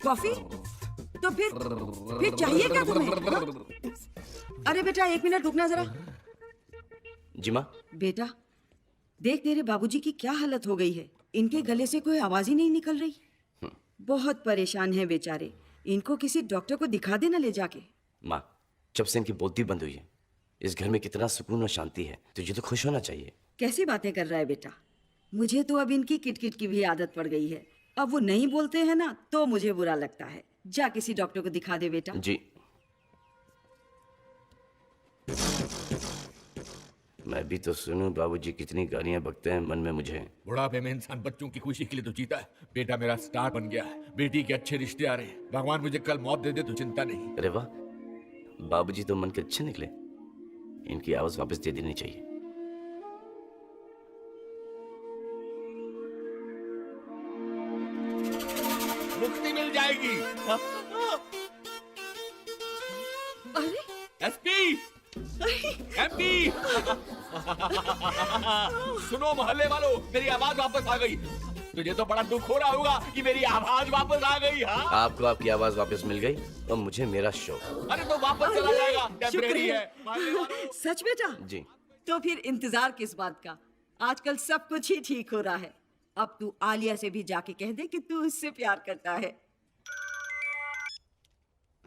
कॉफी? तो फिर चाहिए क्या तुम्हें? हाँ? अरे बेटा 1 मिनट रुकना जरा। जी माँ। बेटा देख, तेरे बाबूजी की क्या हालत हो गई है। इनके गले से कोई आवाज ही नहीं निकल रही। बहुत परेशान हैं बेचारे। इनको किसी डॉक्टर को दिखा देना ले जाके। माँ, जब से इनकी बोलती बंद हुई है, इस घर में कितना सुकून और शांति है। तुझे तो खुश होना चाहिए। कैसी बातें कर रहा है बेटा? मुझे तो अब इनकी किटकिट की भी आदत पड़ गई है। अब वो नहीं बोलते हैं ना तो मुझे बुरा लगता है। जा किसी डॉक्टर को दिखा दे बेटा। जी। मैं भी तो सुनूं बाबूजी कितनी गालियां बकते हैं मन में मुझे। बुढ़ापे में इंसान बच्चों की खुशी के लिए तो जीता है। बेटा मेरा स्टार बन गया है, बेटी के अच्छे रिश्ते आ रहे हैं। भगवान मुझे कल मौत दे दे तो चिंता नहीं। अरे वाह, बाबूजी तो मन के अच्छे निकले। इनकी आवाज वापस दे देनी चाहिए। मुक्ति मिल जाएगी। अरे एसपी, एमपी, सुनो मोहल्ले वालों, मेरी आवाज वापस आ गई। तुझे तो बड़ा दुख हो रहा होगा कि मेरी आवाज वापस आ गई। हाँ, आपको आपकी आवाज वापस मिल गई और मुझे मेरा शो। अरे तो वापस चला जाएगा, टेम्परेरी है। सच बेटा? जी। तो फिर इंतजार किस बात का? आजकल सब कुछ ही ठीक हो रहा है। अब तू आलिया से भी जाके कह दे कि तू उससे प्यार करता है।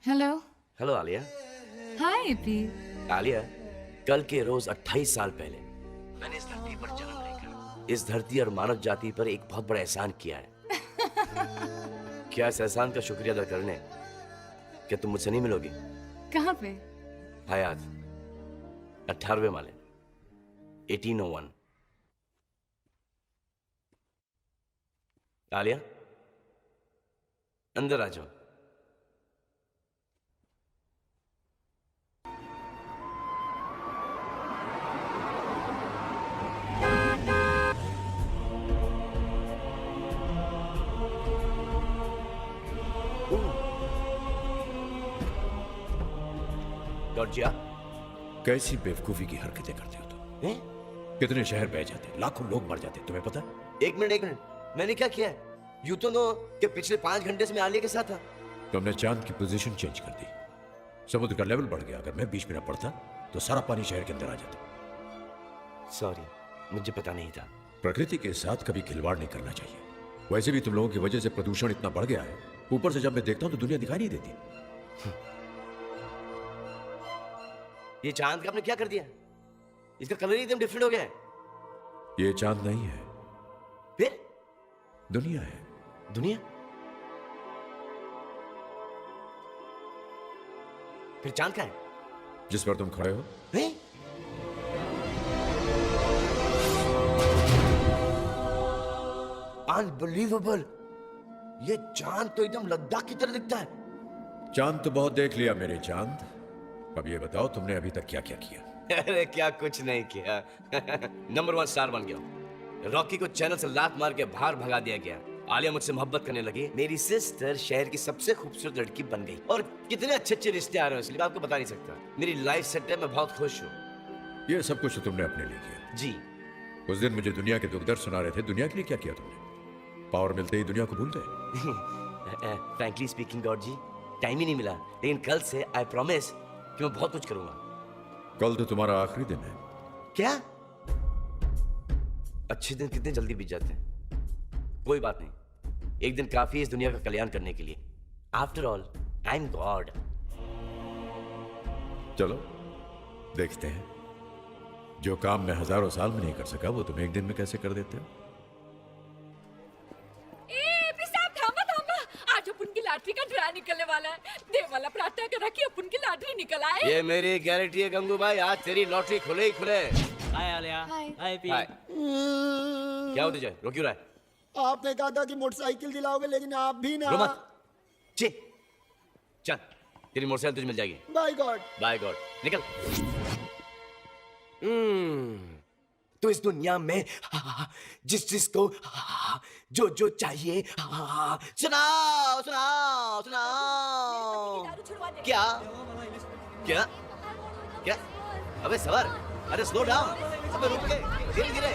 हेलो। हेलो आलिया। हाय एपी। आलिया, कल के रोज 28 साल पहले मैंने इस धरती पर जन्म लेकर इस धरती और मानव जाति पर एक बहुत बड़ा एहसान किया है। क्या इस एहसान का शुक्रिया अदा करने क्या तुम मुझसे नहीं मिलोगी? कहाँ पे? हयात 18वें माले 1801। आलिया, अंदर आ जाओ। जॉर्जिया, कैसी बेवकूफी की हरकतें करते हो तुम? कितने शहर बह जाते, लाखों लोग मर जाते, तुम्हें पता? एक मिनट, मैंने क्या किया है? यूं तो नो कि पिछले 5 घंटे से मैं आलिया के साथ था। तुमने चांद की पोजीशन चेंज कर दी। समुद्र का लेवल बढ़ गया। अगर मैं बीच में न पड़ता तो सारा पानी शहर के अंदर आ जाता। सॉरी, मुझे पता नहीं था। प्रकृति के साथ कभी खिलवाड़ नहीं करना चाहिए। वैसे भी तुम लोगों की वजह से प्रदूषण इतना बढ़ गया है, ऊपर से जब मैं देखता हूं तो दुनिया दिखाई नहीं देती। ये चांद का आपने क्या कर दिया? इसका कलर ही एकदम डिफरेंट हो गया है। ये चांद नहीं है, फिर दुनिया है। दुनिया? फिर चांद का है जिस पर तुम खड़े हो? अनबिलीवेबल! ये चांद तो एकदम लद्दाख की तरह दिखता है। चांद तो बहुत देख लिया मेरे चांद। अब ये बताओ तुमने अभी तक क्या क्या किया? अरे क्या कुछ नहीं किया। नंबर 1 स्टार बन गया। रॉकी को चैनल से लात मार के बाहर भगा दिया गया। आलिया मुझसे मोहब्बत करने लगी। मेरी सिस्टर शहर की सबसे खूबसूरत लड़की बन गई। और कितने अच्छे अच्छे रिश्ते आ रहे हैं, इसलिए आपको बता नहीं सकता। मेरी लाइफ सेट है, मैं बहुत खुश हूँ। ये सब कुछ तुमने अपने लिए किया? जी। उस दिन मुझे दुनिया के दुख दर्द सुना रहे थे। दुनिया के लिए क्या किया तुमने? पावर मिलते ही दुनिया को भूल गए? फ्रैंकली स्पीकिंग गॉड जी, टाइम ही नहीं मिला, लेकिन कल से आई प्रॉमिस कि मैं बहुत कुछ करूंगा। कल तो तुम्हारा आखिरी दिन है। क्या? अच्छे दिन कितने जल्दी बीत जाते हैं। कोई बात नहीं, एक दिन काफी है इस दुनिया का कल्याण करने के लिए। After all I am God. चलो देखते हैं, जो काम मैं हजारों साल में नहीं कर सका वो तुम एक दिन में कैसे कर देते हो। आज अपन की लॉटरी का ड्रा निकलने वाला है। देव वाला प्रार्थना करा कि अपन की लॉटरी निकल आए। ये मेरी गारंटी है गंगू भाई, आज तेरी लॉटरी खुले ही खुले। हाय आलिया। हाय पी। क्या हो तुझे, रो क्यों रहा है? आपने कहा था कि मोटरसाइकिल दिलाओगे, लेकिन आप भी ना। रो मत। चल तेरी मोटरसाइकिल तुझे मिल जाएगी। Bye God. बाय गॉड, निकल। तो इस दुनिया में जिस जिसको जो जो चाहिए सुनाओ सुनाओ सुनाओ। क्या क्या क्या? अबे सबर, अरे स्लो डाउन, अबे रुक के, धीरे धीरे।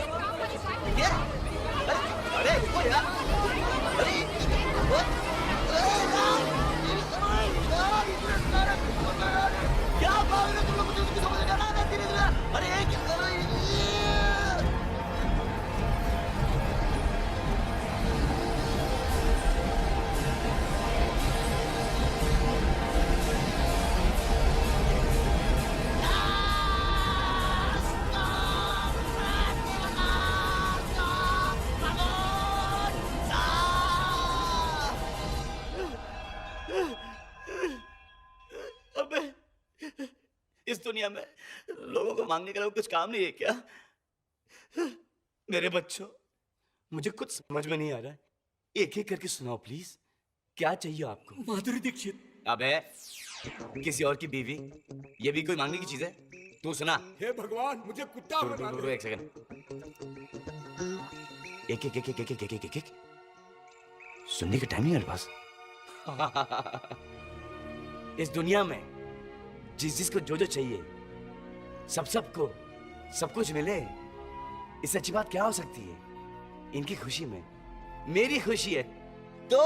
क्या? अरे रुको यार, अरे क्या बात है, तुम लोग मुझे समझ नहीं आ रहा। धीरे धीरे, अरे क्या कर रही है? इस दुनिया में लोगों को मांगने के लिए कुछ काम नहीं है क्या? मेरे बच्चों, मुझे कुछ समझ में नहीं आ रहा है, एक एक करके सुनाओ प्लीज, क्या चाहिए आपको? माधुरी दीक्षित। अबे किसी और की बीवी, ये भी कोई मांगने की चीज है? तू सुना। हे भगवान, मुझे कुत्ता बना दे। एक सेकंड, एक एक एक एक एक एक एक एक सुनने का टाइम नहीं है मेरे पास। इस दुनिया में जिस जिसको जो जो चाहिए, सबको सब कुछ मिले, इससे अच्छी बात क्या हो सकती है? इनकी खुशी में मेरी खुशी है, तो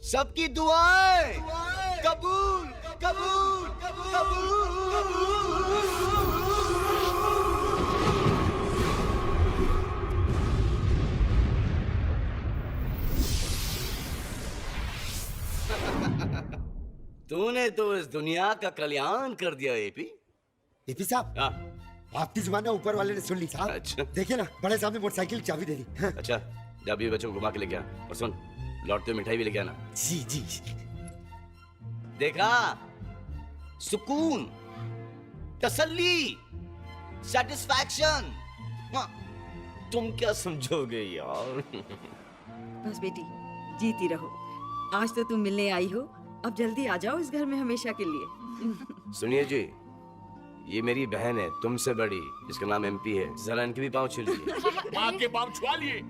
सबकी दुआएं कबूल कबूल कबूल। तूने तो इस दुनिया का कल्याण कर दिया एपी। एपी साहब, आपकी जुबान ऊपर वाले ने सुन ली साहब। अच्छा। देखिए ना, बड़े साहब ने मोटरसाइकिल की चाबी दे दी। अच्छा, जब ये बच्चों को घुमा के लेके आ, और सुन, लौटते हुए मिठाई भी लेके आना। जी जी। देखा, सुकून, तसल्ली, सेटिस्फैक्शन। तुम क्या समझोगे यार? बस बेटी, जीती रहो। आज तो तुम मिलने आई हो, अब जल्दी आ जाओ इस घर में हमेशा के लिए। सुनिए जी, ये मेरी बहन है, तुमसे बड़ी, जिसका नाम एमपी है। जरा इनके भी पाँव छू लीजिए। माँ के पाँव छुआ लिए,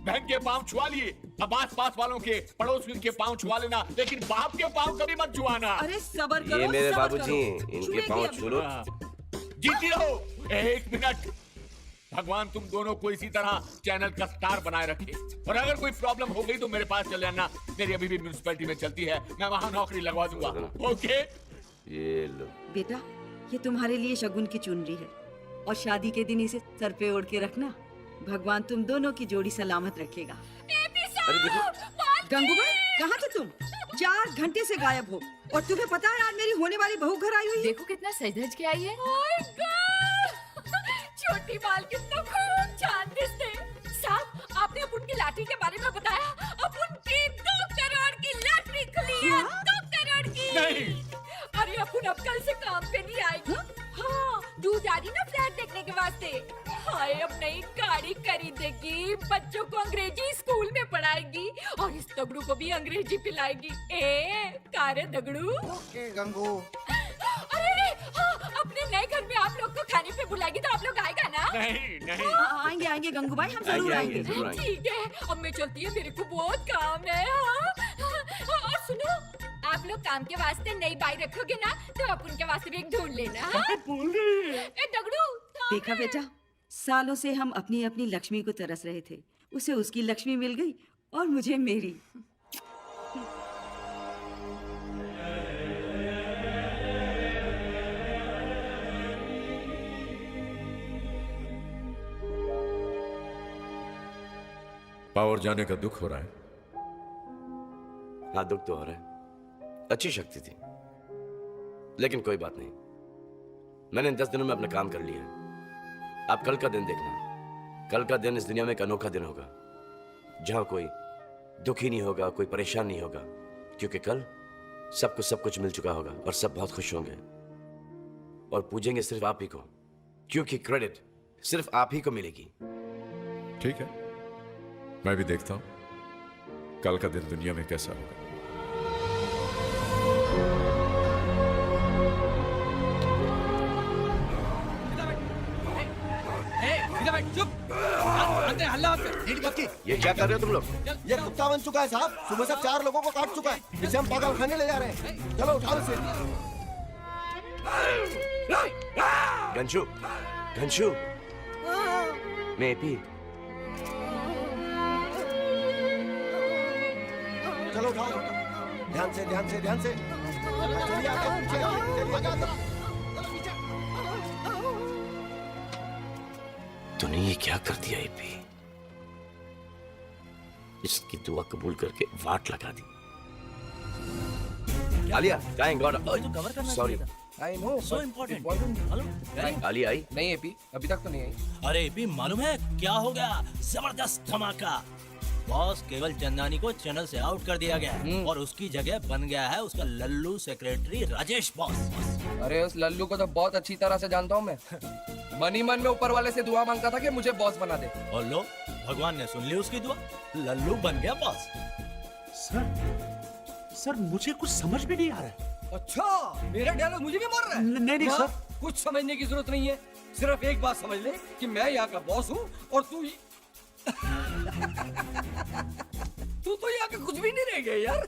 बहन के पाँव छुआ लिए, अब आस पास वालों के, पड़ोस के पाँव छुआ लेना, लेकिन बाप के पाँव कभी मत छुआना। अरे सबर करो। ये मेरे सबर बाबूजी, करो। इनके पाँव छू लो। जीती रहो। एक मिनट, भगवान तुम दोनों को इसी तरह चैनल का स्टार बनाए रखे, और अगर कोई प्रॉब्लम हो गई तो मेरे पास चले आना। मेरी अभी भी म्युनिसिपैलिटी में चलती है, मैं वहाँ नौकरी लगवा दूंगा। ओके? ये लो बेटा, ये तुम्हारे लिए शगुन की चुनरी है, और शादी के दिन इसे सर पे ओढ़ के रखना। भगवान तुम दोनों की जोड़ी सलामत रखेगा। गंगूबाई, कहाँ थे तुम? 4 घंटे से गायब हो, और तुम्हें पता है आज मेरी होने वाली बहू घर आई हुई है। देखो कितना सज-धज के आई है। छोटी बाल कितना खूब चांद दिखते। साहब, आपने अपुन की लॉटरी के बारे में बताया। अपुन की 2 करोड़ की लॉटरी खुली है। 2 करोड़ की। नहीं। अरे अपुन अब कल से काम पे नहीं आएगी। हाँ, दूध आ रही ना फ्लैट देखने के वास्ते। हाय, अब नई गाड़ी खरीदेगी, बच्चों को अंग्रेजी स्कूल में पढ़ाएगी, और इस दगड़ू को भी अंग्रेजी पिलाएगी। कारे दगड़ू। ओके गंगू। अरे हाँ, अपने नए घर में आप लोग को खाने पे बुलाएगी, तो आप लोग आएगा ना? नहीं नहीं। आएंगे आएंगे गंगूबाई, हम जरूर आएंगे। ठीक है, अब मैं चलती है, मेरे को बहुत काम है। हाँ? और सुनो, आप लोग काम के वास्ते नई बाई रखोगे ना, तो आप उनके वास्ते भी एक ढूंढ लेना। दगड़ू, देखा बेटा, सालों से हम अपनी अपनी लक्ष्मी को तरस रहे थे, उसे उसकी लक्ष्मी मिल गई और मुझे मेरी। पावर जाने का दुख हो रहा है। हाँ, दुख तो हो रहा है। अच्छी शक्ति थी, लेकिन कोई बात नहीं, मैंने इन 10 दिनों में अपना काम कर लिया है। आप कल का दिन देखना, कल का दिन इस दुनिया में एक अनोखा दिन होगा जहां कोई दुखी नहीं होगा, कोई परेशान नहीं होगा, क्योंकि कल सबको सब कुछ मिल चुका होगा और सब बहुत खुश होंगे और पूजेंगे सिर्फ आप ही को, क्योंकि क्रेडिट सिर्फ आप ही को मिलेगी। ठीक है, मैं भी देखता हूं कल का दिन दुनिया में कैसा होगा। ये क्या कर रहे हो तुम लोग? ये कुत्ता बन चुका है साहब, सुबह से 4 लोगों को काट चुका है, इसे हम पागल खाने ले जा रहे हैं। चलो उठाओ इसे। घंशु, घंशु, मैं भी। चलो उठाओ, ध्यान से ध्यान से ध्यान से। चलिए आगे, चलिए आगे। तूने ये क्या कर दिया एपी? इसकी दुआ कबूल करके वाट लगा दी। Alia, thank god. Sorry, I know, so but important. Hello? Alia आई? नहीं एपी, अभी तक तो नहीं आई। अरे एपी, मालूम है क्या हो गया? जबरदस्त धमाका। बॉस केवल चंदानी को चैनल से आउट कर दिया गया है और उसकी जगह बन गया है उसका लल्लू सेक्रेटरी राजेश बॉस। अरे उस लल्लू को तो बहुत अच्छी तरह से जानता हूँ मैं। मन ही मन में ऊपर वाले से दुआ मांगता था कि मुझे बॉस बना दे। और लो, भगवान ने सुन ली उसकी दुआ, लल्लू बन गया बॉस। सर मुझे कुछ समझ में नहीं आ रहा है। अच्छा, मेरा डायलॉग मुझे भी मार रहा है? नहीं हाँ, सर, कुछ समझने की जरूरत नहीं है, सिर्फ एक बात समझ ले कि मैं यहाँ का बॉस हूँ और तू तू तो यहाँ का कुछ भी नहीं रह गया यार।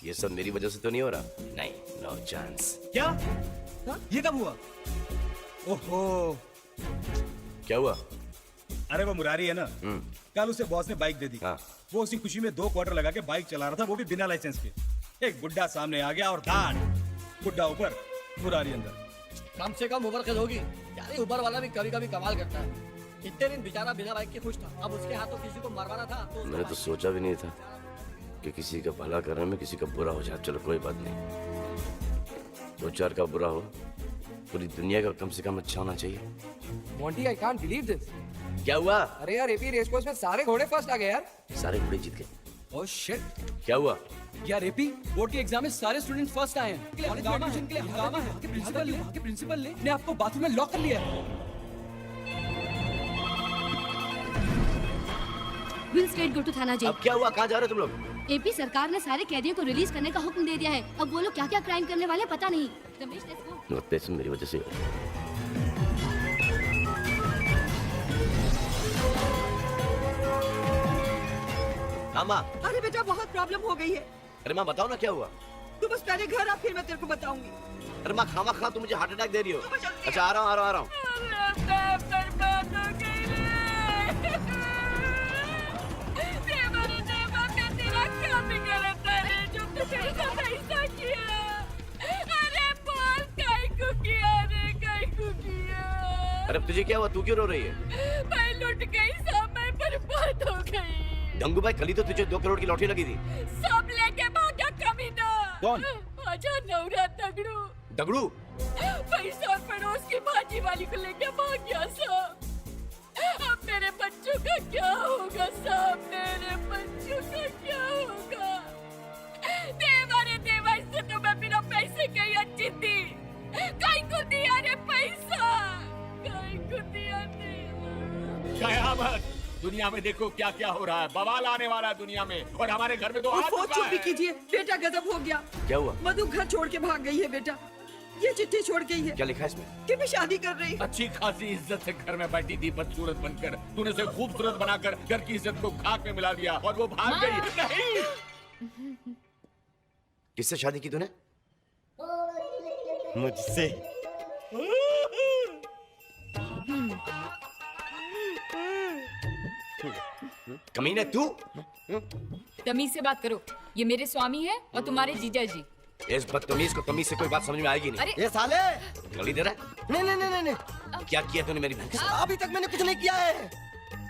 ये सब मेरी वजह से तो नहीं हो रहा। नहीं, नो चांस। क्या? ये कब हुआ? ओहो, क्या हुआ? अरे वो मुरारी है ना, कल उसे बॉस ने बाइक दे दी। हाँ। वो उसी खुशी में 2 क्वार्टर लगा के बाइक चला रहा था, वो भी बिना लाइसेंस के। एक बुड्ढा सामने आ गया और दाड़, बुड्ढा ऊपर, मुरारी अंदर। कम से कम उबर खरीद होगी यार। उबर वाला भी कभी कभी कमाल करता है। इतने दिन बेचारा बिना बाइक के खुश था, अब उसके हाथों किसी को मरवाना था तो मैंने तो सोचा भी नहीं था कि किसी का भला करने में किसी का बुरा हो जाए। चलो कोई बात नहीं, 2-4 का बुरा हो, पूरी दुनिया का कम से कम अच्छा होना चाहिए। Monty, I can't believe this. क्या हुआ? अरे यार, एपी रेस कोर्स में सारे घोड़े फर्स्ट आ गए यार। सारे घोड़े जीत गए? Oh shit. क्या हुआ? यार एपी, बोर्ड के एग्जाम में सारे स्टूडेंट फर्स्ट आए हैं। एडमिशन के लिए हंगामा है। प्रिंसिपल ने आपको बाथरूम में लॉक कर लिया है। विल स्ट्रेट गो टू थाना जेल। अब क्या हुआ? कहाँ जा रहे हो तुम लोग? एपी सरकार ने सारे कैदियों को रिलीज करने का हुक्म दे दिया है। अब वो लोग क्या क्या क्राइम करने वाले पता नहीं। Ramesh, let's go. लगता है सब मेरी वजह से। माँ। अरे बेटा, बहुत प्रॉब्लम हो गई है। अरे माँ बताओ ना क्या हुआ? तू बस पहले घर आ, फिर मैं तेरे को बताऊंगी। अरे माँ, खामा खा तुम मुझे हार्ट अटैक दे रही हो। अच्छा आ रहा हूँ। अरे तुझे क्या हुआ? तू क्यों रो रही है? मैं लुट गई, सब मैं बर्बाद हो गई। डंगू भाई, कल ही तो तुझे 2 करोड़ की लॉटरी लगी थी। सब लेके भागा कमीना। कौन? आजा नवरा दगड़ू। दगड़ू? पैसा और पड़ोस की भाजी वाली को लेके भाग गया सब। अब मेरे बच्चों का क्या होगा साहब? मेरे बच्चों का क्या होगा? देवा रे देवा, इससे तो मैं बिना पैसे के ही अच्छी थी। कहीं को दिया रे पैसा, कहीं को दिया देवा। कयामत! दुनिया में देखो क्या क्या हो रहा है, बवाल आने वाला है दुनिया में, और हमारे घर में तो आ चुका चुप भी है। कीजिए बेटा, गजब हो गया। क्या हुआ? मधु घर छोड़ के भाग गई है बेटा। ये चिट्ठी छोड़ गई है। क्या लिखा है इसमें? कि मैं शादी कर रही हूँ। अच्छी खासी इज्जत से घर में बैठी थी, बदसूरत बनकर तूने उसे खूबसूरत बनाकर घर की इज्जत को खाक में मिला दिया और वो भाग गई। नहीं, किससे शादी की तूने? मुझसे। कमीने तू? तमीज से बात करो, ये मेरे स्वामी है और तुम्हारे जीजा जी। इस बदतमीज को तमीज से कोई बात समझ में आएगी नहीं। अरे ये साले, गाली दे रहा है? नहीं। क्या किया तूने मेरी बहन के साथ? अभी तक मैंने कुछ नहीं किया है।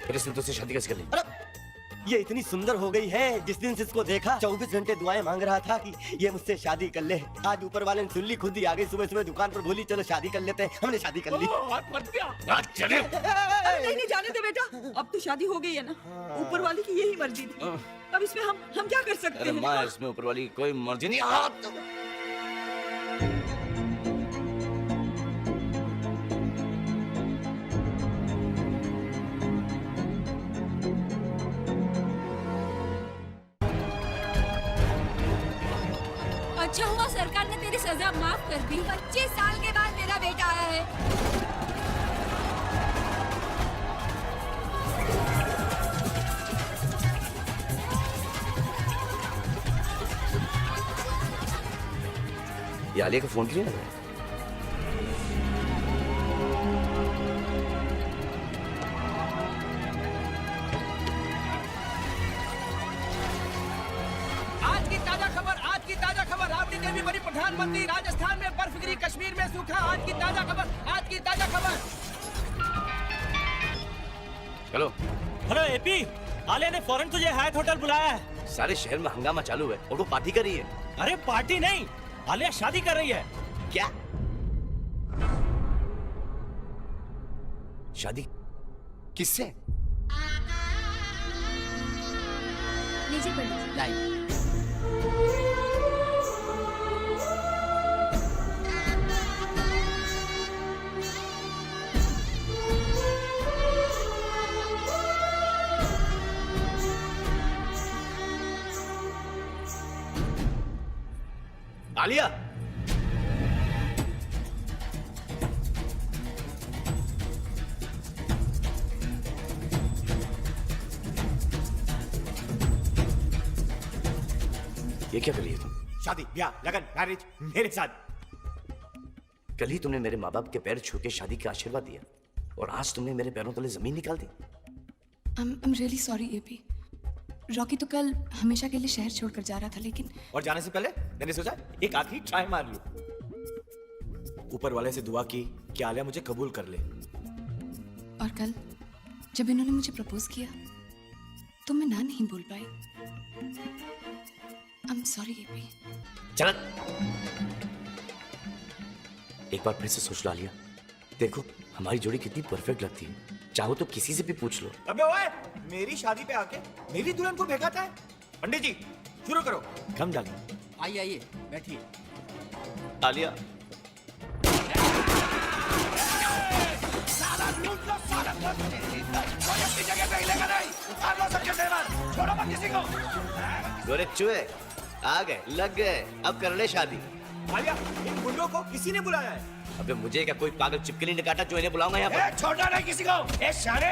फिर इसने तुझसे शादी कैसे कर ली? ये इतनी सुंदर हो गई है। जिस दिन से इसको देखा 24 घंटे दुआएं मांग रहा था कि ये मुझसे शादी कर ले। आज ऊपर वाले ने सुन ली, खुद ही आ गई सुबह सुबह दुकान पर, बोली चलो शादी कर लेते हैं। हमने शादी कर ली। चले नहीं जाने दे बेटा, अब तो शादी हो गई है ना, ऊपर वाले की यही मर्जी थी। अब इसमें हम क्या कर सकते अरे हैं? माँ, इसमें ऊपर वाली कोई मर्जी नहीं। अच्छा हुआ सरकार ने तेरी सजा माफ कर दी। 25 साल के बाद मेरा बेटा आया है। ये आलिया का फोन क्यों नहीं आ रहा है? आज की ताजा खबर, आपने देवी बनी प्रधानमंत्री, राजस्थान में बर्फ गिरी, कश्मीर में सूखा। आज की ताजा खबर। हेलो एपी, आलिया ने फौरन तुझे हायत होटल बुलाया है। सारे शहर में हंगामा चालू है और वो पार्टी कर रही है। अरे पार्टी नहीं, आलिया शादी कर रही है। क्या शादी? किससे? नीचे पड़ लीजिए। आलिया, ये क्या कर रही है तुम? शादी, ब्याह, लगन, मैरिज मेरे साथ। कल ही तुमने मेरे माँ बाप के पैर छू के शादी का आशीर्वाद दिया और आज तुमने मेरे पैरों तले जमीन निकाल दी। I'm really sorry AP. Rocky तो कल हमेशा के लिए शहर छोड़कर जा रहा था, लेकिन और जाने से पहले मैंने सोचा एक आखिरी ट्राई मार लूं। ऊपर वाले से दुआ की कि आलिया मुझे कबूल कर ले। और कल जब इन्होंने मुझे प्रपोज किया तो मैं ना नहीं बोल पाई। I'm sorry AP. चल, एक बार फिर से सोच लो आलिया। देखो हमारी जोड़ी कितनी परफेक्ट लगती है। चाहो तो किसी से भी पूछ लो। अबे ओए, मेरी शादी पे आके मेरी दुल्हन को भेजाता है। पंडित जी शुरू करो। कम डालिए। आइए बैठिए। आलिया, गोरे चूहे आ गए, लग गए, अब कर ले शादी। आलिया, इन गुंडों को किसी ने बुलाया है। अबे मुझे क्या कोई पागल चिपकली ने काटा जो इन्हें बुलाऊंगा यहाँ पर? छोड़ना नहीं किसी को। ए सारे,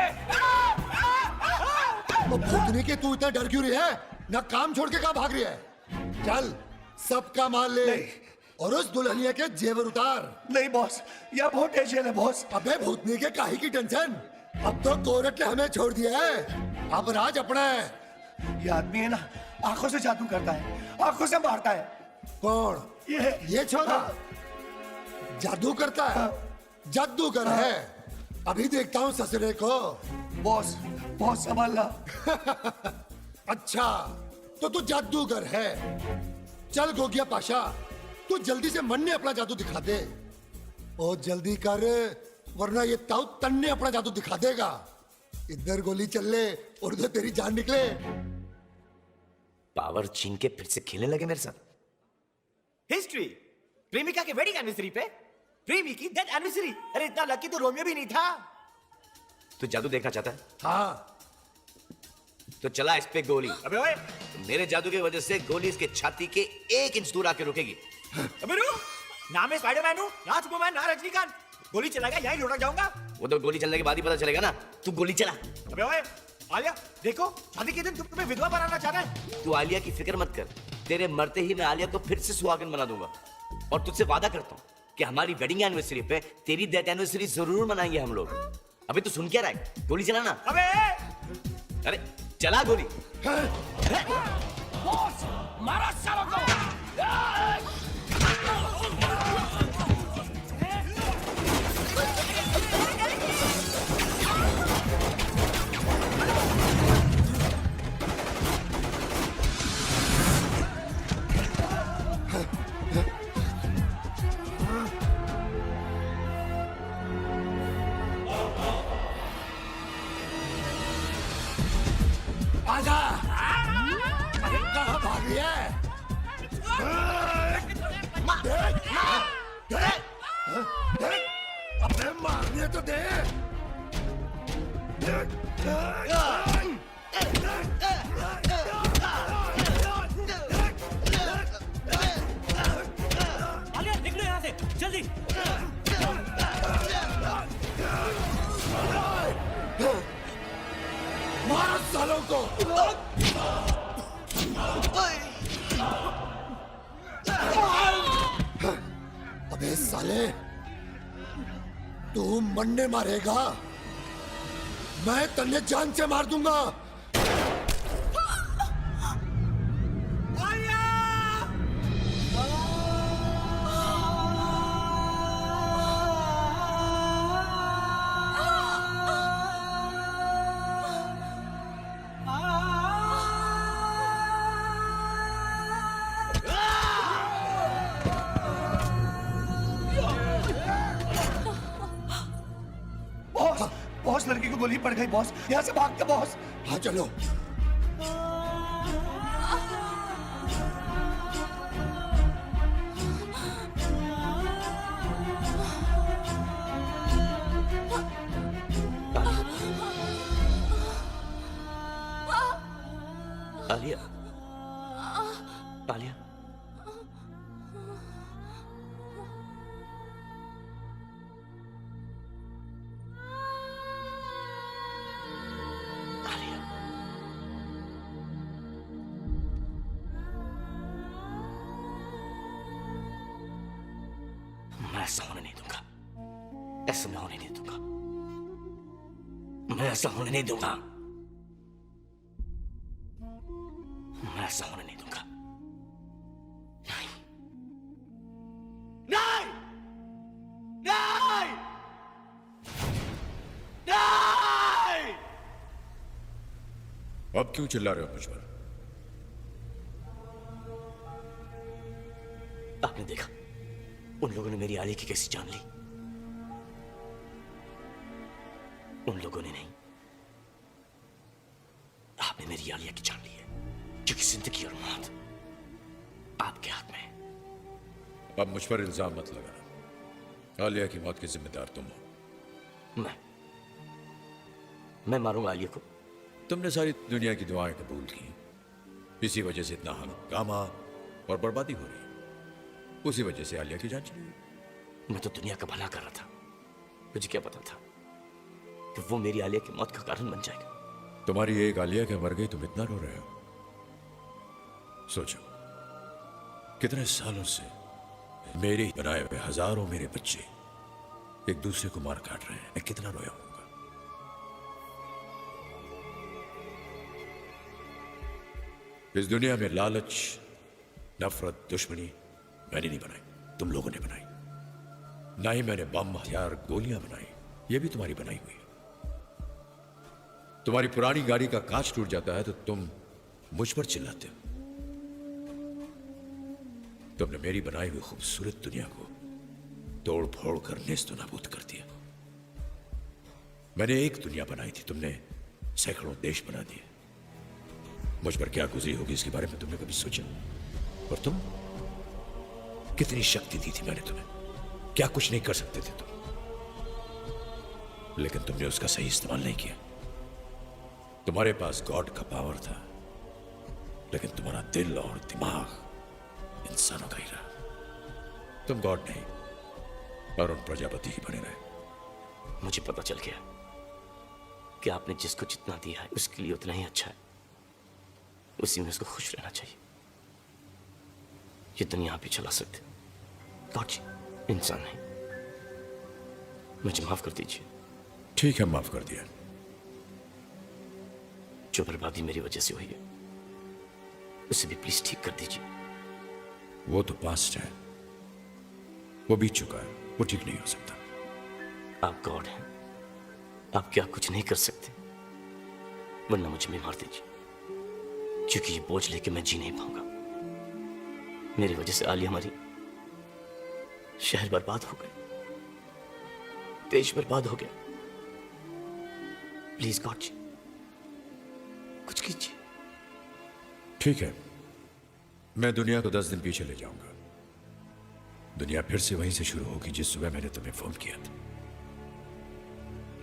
वो भूतनी के तू इतना डर क्यों रही है? ना काम छोड़ के कहाँ भाग रही है? चल सबका माल ले और उस दुल्हनिया के जेवर उतार। नहीं बॉस, यह बहुत टेंशन है बॉस। अबे भूतनी के काहे की टेंशन? अब तो कोरट ने हमें छोड़ दिया है, अब राज अपना है। ये आदमी है ना, आंखों से जादू करता है, आंखों से मारता है। कौन? ये छोरा जादू करता है? जादूगर है। अभी देखता हूँ ससुरे को। बॉस संभालना। अच्छा तो तू जादूगर है। चल गोगिया पाशा, तू जल्दी से मन ने अपना जादू दिखा दे। ओ जल्दी कर, वरना ये ताऊ तन्ने अपना जादू दिखा देगा। इधर गोली चल ले और उधर तेरी जान निकले। पावर छीन के फिर से खेलने लगे मेरे साथ। हिस्ट्री, प्रेमिका के वेडिंग एनिवर्सरी पे प्रेमी की डेथ एनिवर्सरी। अरे इतना लकी तो रोमियो भी नहीं था। तू जादू देखना चाहता है? हाँ। तो चला इस पे गोली। अबे ओए, तो मेरे जादू की वजह से गोली इसके छाती के 1 इंच दूर आके रुकेगी। अबे रू, ना मैं स्पाइडरमैन हूँ, ना सुपरमैन, ना रजनीकांत। गोली चलाएगा यहीं लुढ़क जाऊंगा। वो तो गोली चलने के बाद ही पता चलेगा ना। तू गोली चला। अबे ओए, आलिया देखो, शादी के दिन तुम तुम्हें विधवा बनाना चाह रहा है। तू आलिया की फिक्र मत कर। तेरे मरते ही मैं आलिया को फिर से सुहागन बना दूंगा। और तुझसे वादा करता हूँ कि हमारी वेडिंग एनिवर्सरी पे तेरी डेथ एनिवर्सरी जरूर मनाएंगे हम लोग। अबे तू सुन क्या रहा है? गोली चलाना। अबे अरे चला गोली। बॉस मारा सालों को। आजा। अरे कहाँ भाग गया है? अबे मारने तो दे। आलिया निकलो यहाँ से जल्दी। मारो सालों को। अबे साले, तू मरने मारेगा, मैं तन्ने जान से मार दूंगा। बॉस, लड़की को गोली पड़ गई बॉस, यहाँ से भागते बॉस। हाँ चलो। आलिया, आलिया, मैं ऐसा होने नहीं दूंगा, ऐसा मैं होने नहीं दूंगा, मैं ऐसा होने नहीं दूंगा, मैं ऐसा होने नहीं दूंगा। नहीं, नहीं, नहीं, नहीं। अब क्यों चिल्ला रहे हो मुझ पर? आपने देखा उन लोगों ने मेरी आलिया की कैसी जान ली? उन लोगों ने नहीं, आपने मेरी आलिया की जान ली है, क्योंकि जिंदगी और मौत आपके हाथ में है। अब मुझ पर इल्जाम मत लगाना। आलिया की मौत के जिम्मेदार तुम हो। मैं मारूंगा आलिया को? तुमने सारी दुनिया की दुआएं कबूल की, इसी वजह से इतना हंगामा और बर्बादी हो रही है। उसी वजह से आलिया की जान चली गई। मैं तो दुनिया का भला कर रहा था, मुझे क्या पता था कि वो मेरी आलिया की मौत का कारण बन जाएगा। तुम्हारी एक आलिया के मर गई, तुम इतना रो रहे हो। सोचो, कितने सालों से मेरे बनाए हुए हजारों मेरे बच्चे एक दूसरे को मार काट रहे हैं, मैं कितना रोया होऊंगा। इस दुनिया में लालच, नफरत, दुश्मनी मैंने नहीं बनाई, तुम लोगों ने बनाई। ना ही मैंने बम, हथियार, गोलियां बनाई, ये भी तुम्हारी बनाई हुई है। तुम्हारी पुरानी गाड़ी का कांच टूट जाता है तो तुम मुझ पर चिल्लाते हो। तुमने मेरी बनाई हुई खूबसूरत दुनिया को तोड़ फोड़ कर नेस्त नाबूद कर दिया। मैंने एक दुनिया बनाई थी, तुमने सैकड़ों देश बना दिए। मुझ पर क्या गुजरी होगी इसके बारे में तुमने कभी सोचा? और तुम, कितनी शक्ति दी थी मैंने तुम्हें, क्या कुछ नहीं कर सकते थे तुम, लेकिन तुमने उसका सही इस्तेमाल नहीं किया। तुम्हारे पास गॉड का पावर था, लेकिन तुम्हारा दिल और दिमाग इंसानों का ही रहा। तुम गॉड नहीं और उन प्रजापति ही बने रहे। मुझे पता चल गया कि आपने जिसको जितना दिया है उसके लिए उतना ही अच्छा है, उसी में उसको खुश रहना चाहिए। ये दुनिया आप ही चला सकते, गॉड जी इंसान नहीं। मुझे माफ कर दीजिए। ठीक है, माफ कर दिया। जो बर्बादी मेरी वजह से हुई है उसे भी प्लीज ठीक कर दीजिए। वो तो पास्ट है, वो बीत चुका है, वो ठीक नहीं हो सकता। आप गॉड हैं, आप क्या कुछ नहीं कर सकते, वरना मुझे भी मार दीजिए, क्योंकि ये बोझ लेके मैं जी नहीं पाऊंगा। मेरी वजह से आलिया हमारी शहर बर्बाद हो गए, देश बर्बाद हो गया। प्लीज गॉड जी कुछ कीजिए। ठीक है, मैं दुनिया को 10 दिन पीछे ले जाऊंगा। दुनिया फिर से वहीं से शुरू होगी जिस सुबह मैंने तुम्हें फोन किया था।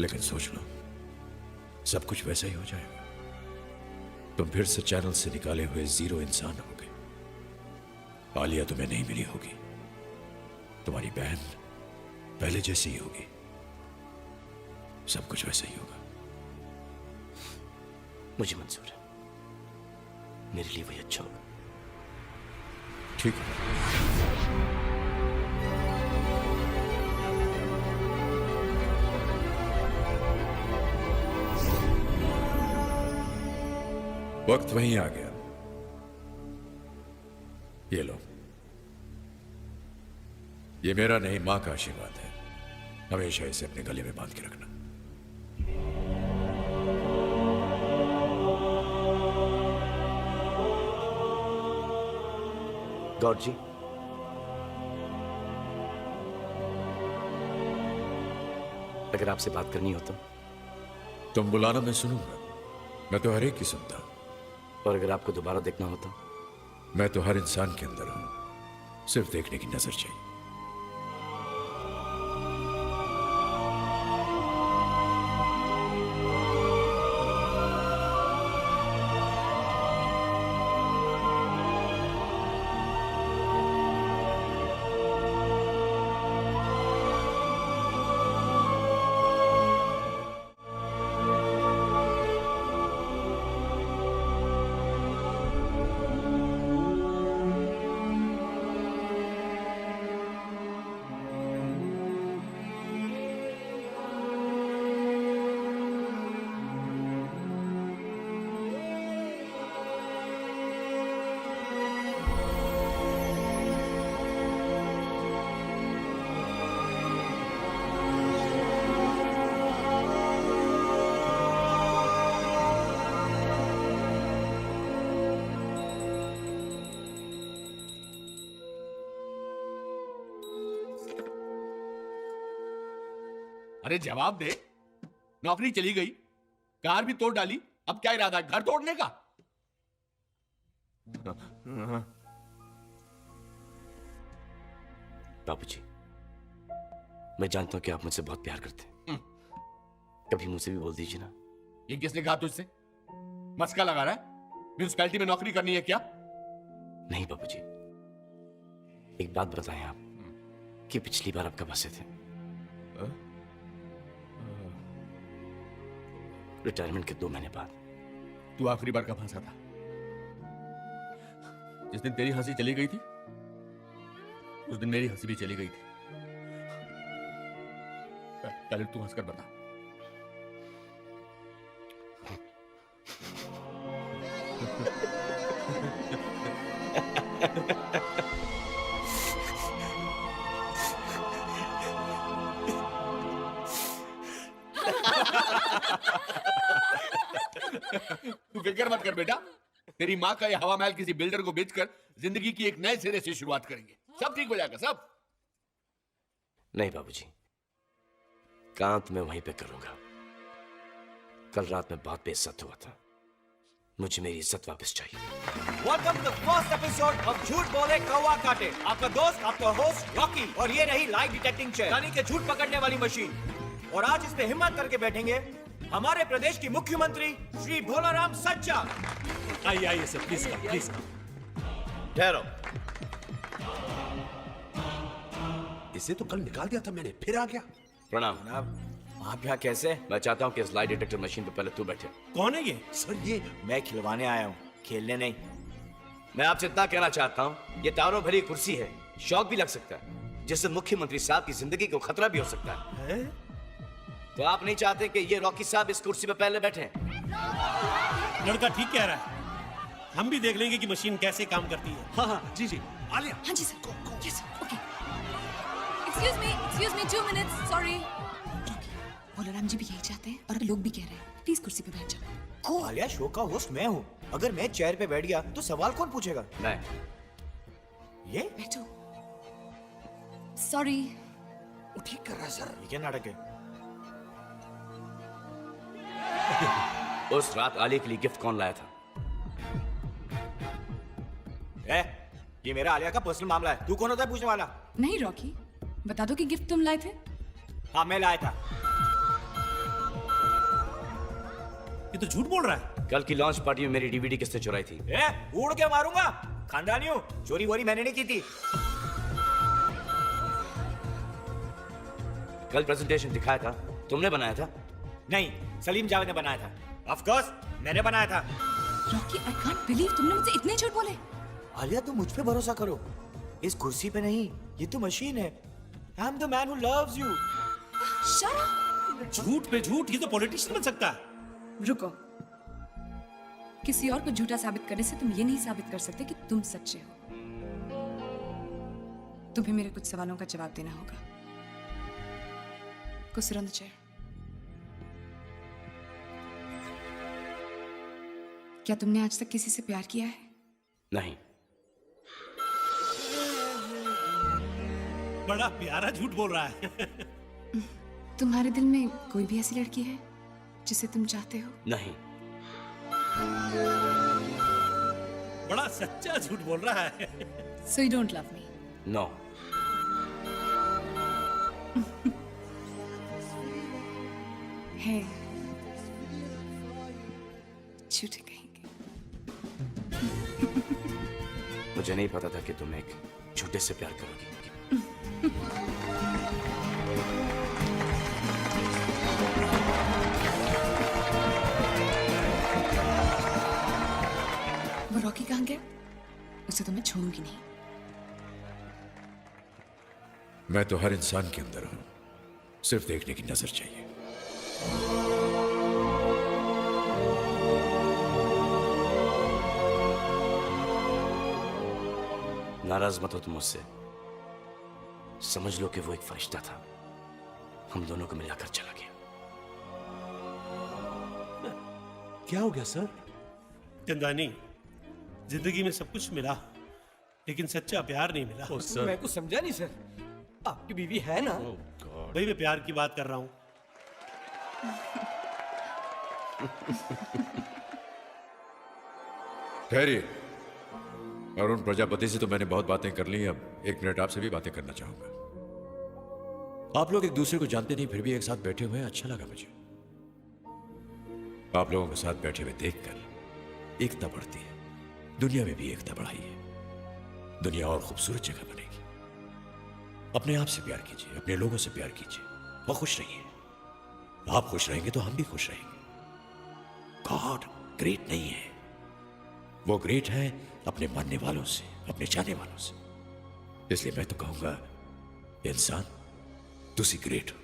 लेकिन सोच लो, सब कुछ वैसा ही हो जाएगा। तुम फिर से चैनल से निकाले हुए जीरो इंसान होगे। आलिया तुम्हें नहीं मिली होगी, तुम्हारी बहन पहले जैसी ही होगी। सब कुछ वैसा ही होगा। मुझे मंजूर है, मेरे लिए वही अच्छा होगा। ठीक है। वक्त वहीं आ गया। ये लो, ये मेरा नहीं, मां का आशीर्वाद है। हमेशा इसे अपने गले में बांध के रखना। गौर जी, अगर आपसे बात करनी हो तो? तुम बुलाना, मैं सुनूंगा। मैं तो हर एक की सुनता हूं। और अगर आपको दोबारा देखना हो तो? मैं तो हर इंसान के अंदर हूं, सिर्फ देखने की नजर चाहिए। अरे जवाब दे। नौकरी चली गई, कार भी तोड़ डाली, अब क्या इरादा है, घर तोड़ने का? बाबूजी, मैं जानता हूं कि आप मुझसे बहुत प्यार करते हैं। कभी मुझसे भी बोल दीजिए ना। ये किसने कहा तुझसे? मस्का लगा रहा है? म्यूनिसिपैलिटी में नौकरी करनी है क्या? नहीं बाबूजी, एक बात बताएं आप कि पिछली बार आप कब हंसे थे? रिटायरमेंट के 2 महीने बाद। तू आखिरी बार कब हंसा था? जिस दिन तेरी हंसी चली गई थी, उस दिन मेरी हंसी भी चली गई थी। पहले तू हंसकर बता। तू फिक्र मत कर बेटा, तेरी माँ का यह हवा महल किसी बिल्डर को बेचकर जिंदगी की एक नए सिरे से शुरुआत करेंगे। सब ठीक हो जाएगा, सब। नहीं बाबूजी, काम तो मैं वहीं पे करूंगा। कल रात में बहुत बेइज्जत हुआ था, मुझे मेरी इज्जत वापस चाहिए। Welcome to the first episode of Jhooth Bole कौवा काटे। आपका दोस्त, आपका होस्ट रॉकी, और ये रही लाइव डिटेक्टिंग चेयर, यानी कि झूठ पकड़ने वाली मशीन। और आज इस पे हिम्मत करके बैठेंगे हमारे प्रदेश की मुख्यमंत्री श्री भोलाराम सच्चा। आइए आइए सर, प्लीज प्लीज। ठहरो। इसे तो कल निकाल दिया था मैंने, फिर आ गया। प्रणाम। आप यहाँ कैसे? मैं चाहता हूँ कि इस लाई डिटेक्टर मशीन पे पहले तू बैठे। कौन है ये? सर ये मैं खिलवाने आया हूँ, खेलने नहीं। मैं आपसे इतना कहना चाहता हूँ, ये तारों भरी कुर्सी है, शौक भी लग सकता है, जिससे मुख्यमंत्री साहब की जिंदगी को खतरा भी हो सकता है। तो आप नहीं चाहते कि ये रॉकी साहब इस कुर्सी पे पहले बैठे? लड़का ठीक कह रहा है, हम भी देख लेंगे कि मशीन कैसे काम करती है। हाँ हाँ जी जी। आलिया। हाँ जी sir. Yes okay. Excuse me 2 minutes, sorry. Bholaram ji भी यही चाहते हैं और लोग भी कह रहे हैं, प्लीज कुर्सी पे बैठ जाओ। आलिया, शो का होस्ट मैं हूँ, अगर मैं चेयर पे बैठ गया तो सवाल कौन पूछेगा? मैं। ये बैठो। सॉरी। वो ठीक कर रहा है सर। ये क्या नाटक है? उस रात आलिया के लिए गिफ्ट कौन लाया था? ये मेरा आलिया का पर्सनल मामला है, तू कौन होता है पूछने वाला? नहीं रॉकी, बता दो कि गिफ्ट तुम लाए थे। हाँ मैं लाया था। ये तो झूठ बोल रहा है। कल की लॉन्च पार्टी में मेरी डीवीडी किसने चुराई थी? उड़ के मारूंगा, खानदानियों, चोरी वोरी मैंने नहीं की थी। कल प्रेजेंटेशन दिखाया था, तुमने बनाया था? नहीं, सलीम जावेद ने बनाया था। ऑफ कोर्स मैंने बनाया था। रॉकी, आई कांट बिलीव तुमने मुझसे इतने झूठ बोले। आलिया तुम मुझ पे भरोसा करो, इस कुर्सी पे नहीं, ये तो मशीन है। I am the man who loves you. झूठ पे झूठ, ये तो पॉलिटिशियन बन सकता है। रुको, किसी और को झूठा साबित करने से तुम ये नहीं साबित कर सकते कि तुम सच्चे हो। तुम्हें मेरे कुछ सवालों का जवाब देना होगा। Go sit on the chair. क्या तुमने आज तक किसी से प्यार किया है? नहीं। बड़ा प्यारा झूठ बोल रहा है। तुम्हारे दिल में कोई भी ऐसी लड़की है जिसे तुम चाहते हो? नहीं। बड़ा सच्चा झूठ बोल रहा है। So you don't love me? No. है झूठे कहेंगे। मुझे नहीं पता था कि तुम एक झूठे से प्यार करोगी। वो रॉकी कहाँ गया? उसे तो मैं छोड़ूंगी नहीं। मैं तो हर इंसान के अंदर हूं, सिर्फ देखने की नजर चाहिए। नाराज मत हो तुम मुझसे, समझ लो कि वो एक फरिश्ता था, हम दोनों को मिलाकर चला गया। क्या हो गया सर? चंदानी, जिंदगी में सब कुछ मिला, लेकिन सच्चा प्यार नहीं मिला। मैं कुछ समझा नहीं सर। आपकी बीवी है ना? भाई मैं प्यार की बात कर रहा हूं। ठहरिए। अरुण प्रजापति से तो मैंने बहुत बातें कर ली, अब 1 मिनट आपसे भी बातें करना चाहूंगा। आप लोग एक दूसरे को जानते नहीं, फिर भी एक साथ बैठे हुए हैं, अच्छा लगा मुझे। आप लोगों के साथ बैठे हुए देखकर एकता बढ़ती है, दुनिया में भी एकता बढ़ाइए, दुनिया और खूबसूरत जगह बनेगी। अपने आप से प्यार कीजिए, अपने लोगों से प्यार कीजिए और खुश रहिए। आप खुश रहेंगे तो हम भी खुश रहेंगे। गॉड ग्रेट नहीं है, वो ग्रेट है अपने मानने वालों से, अपने चाहने वालों से। इसलिए मैं तो कहूंगा, इंसान तुसी ग्रेट हो।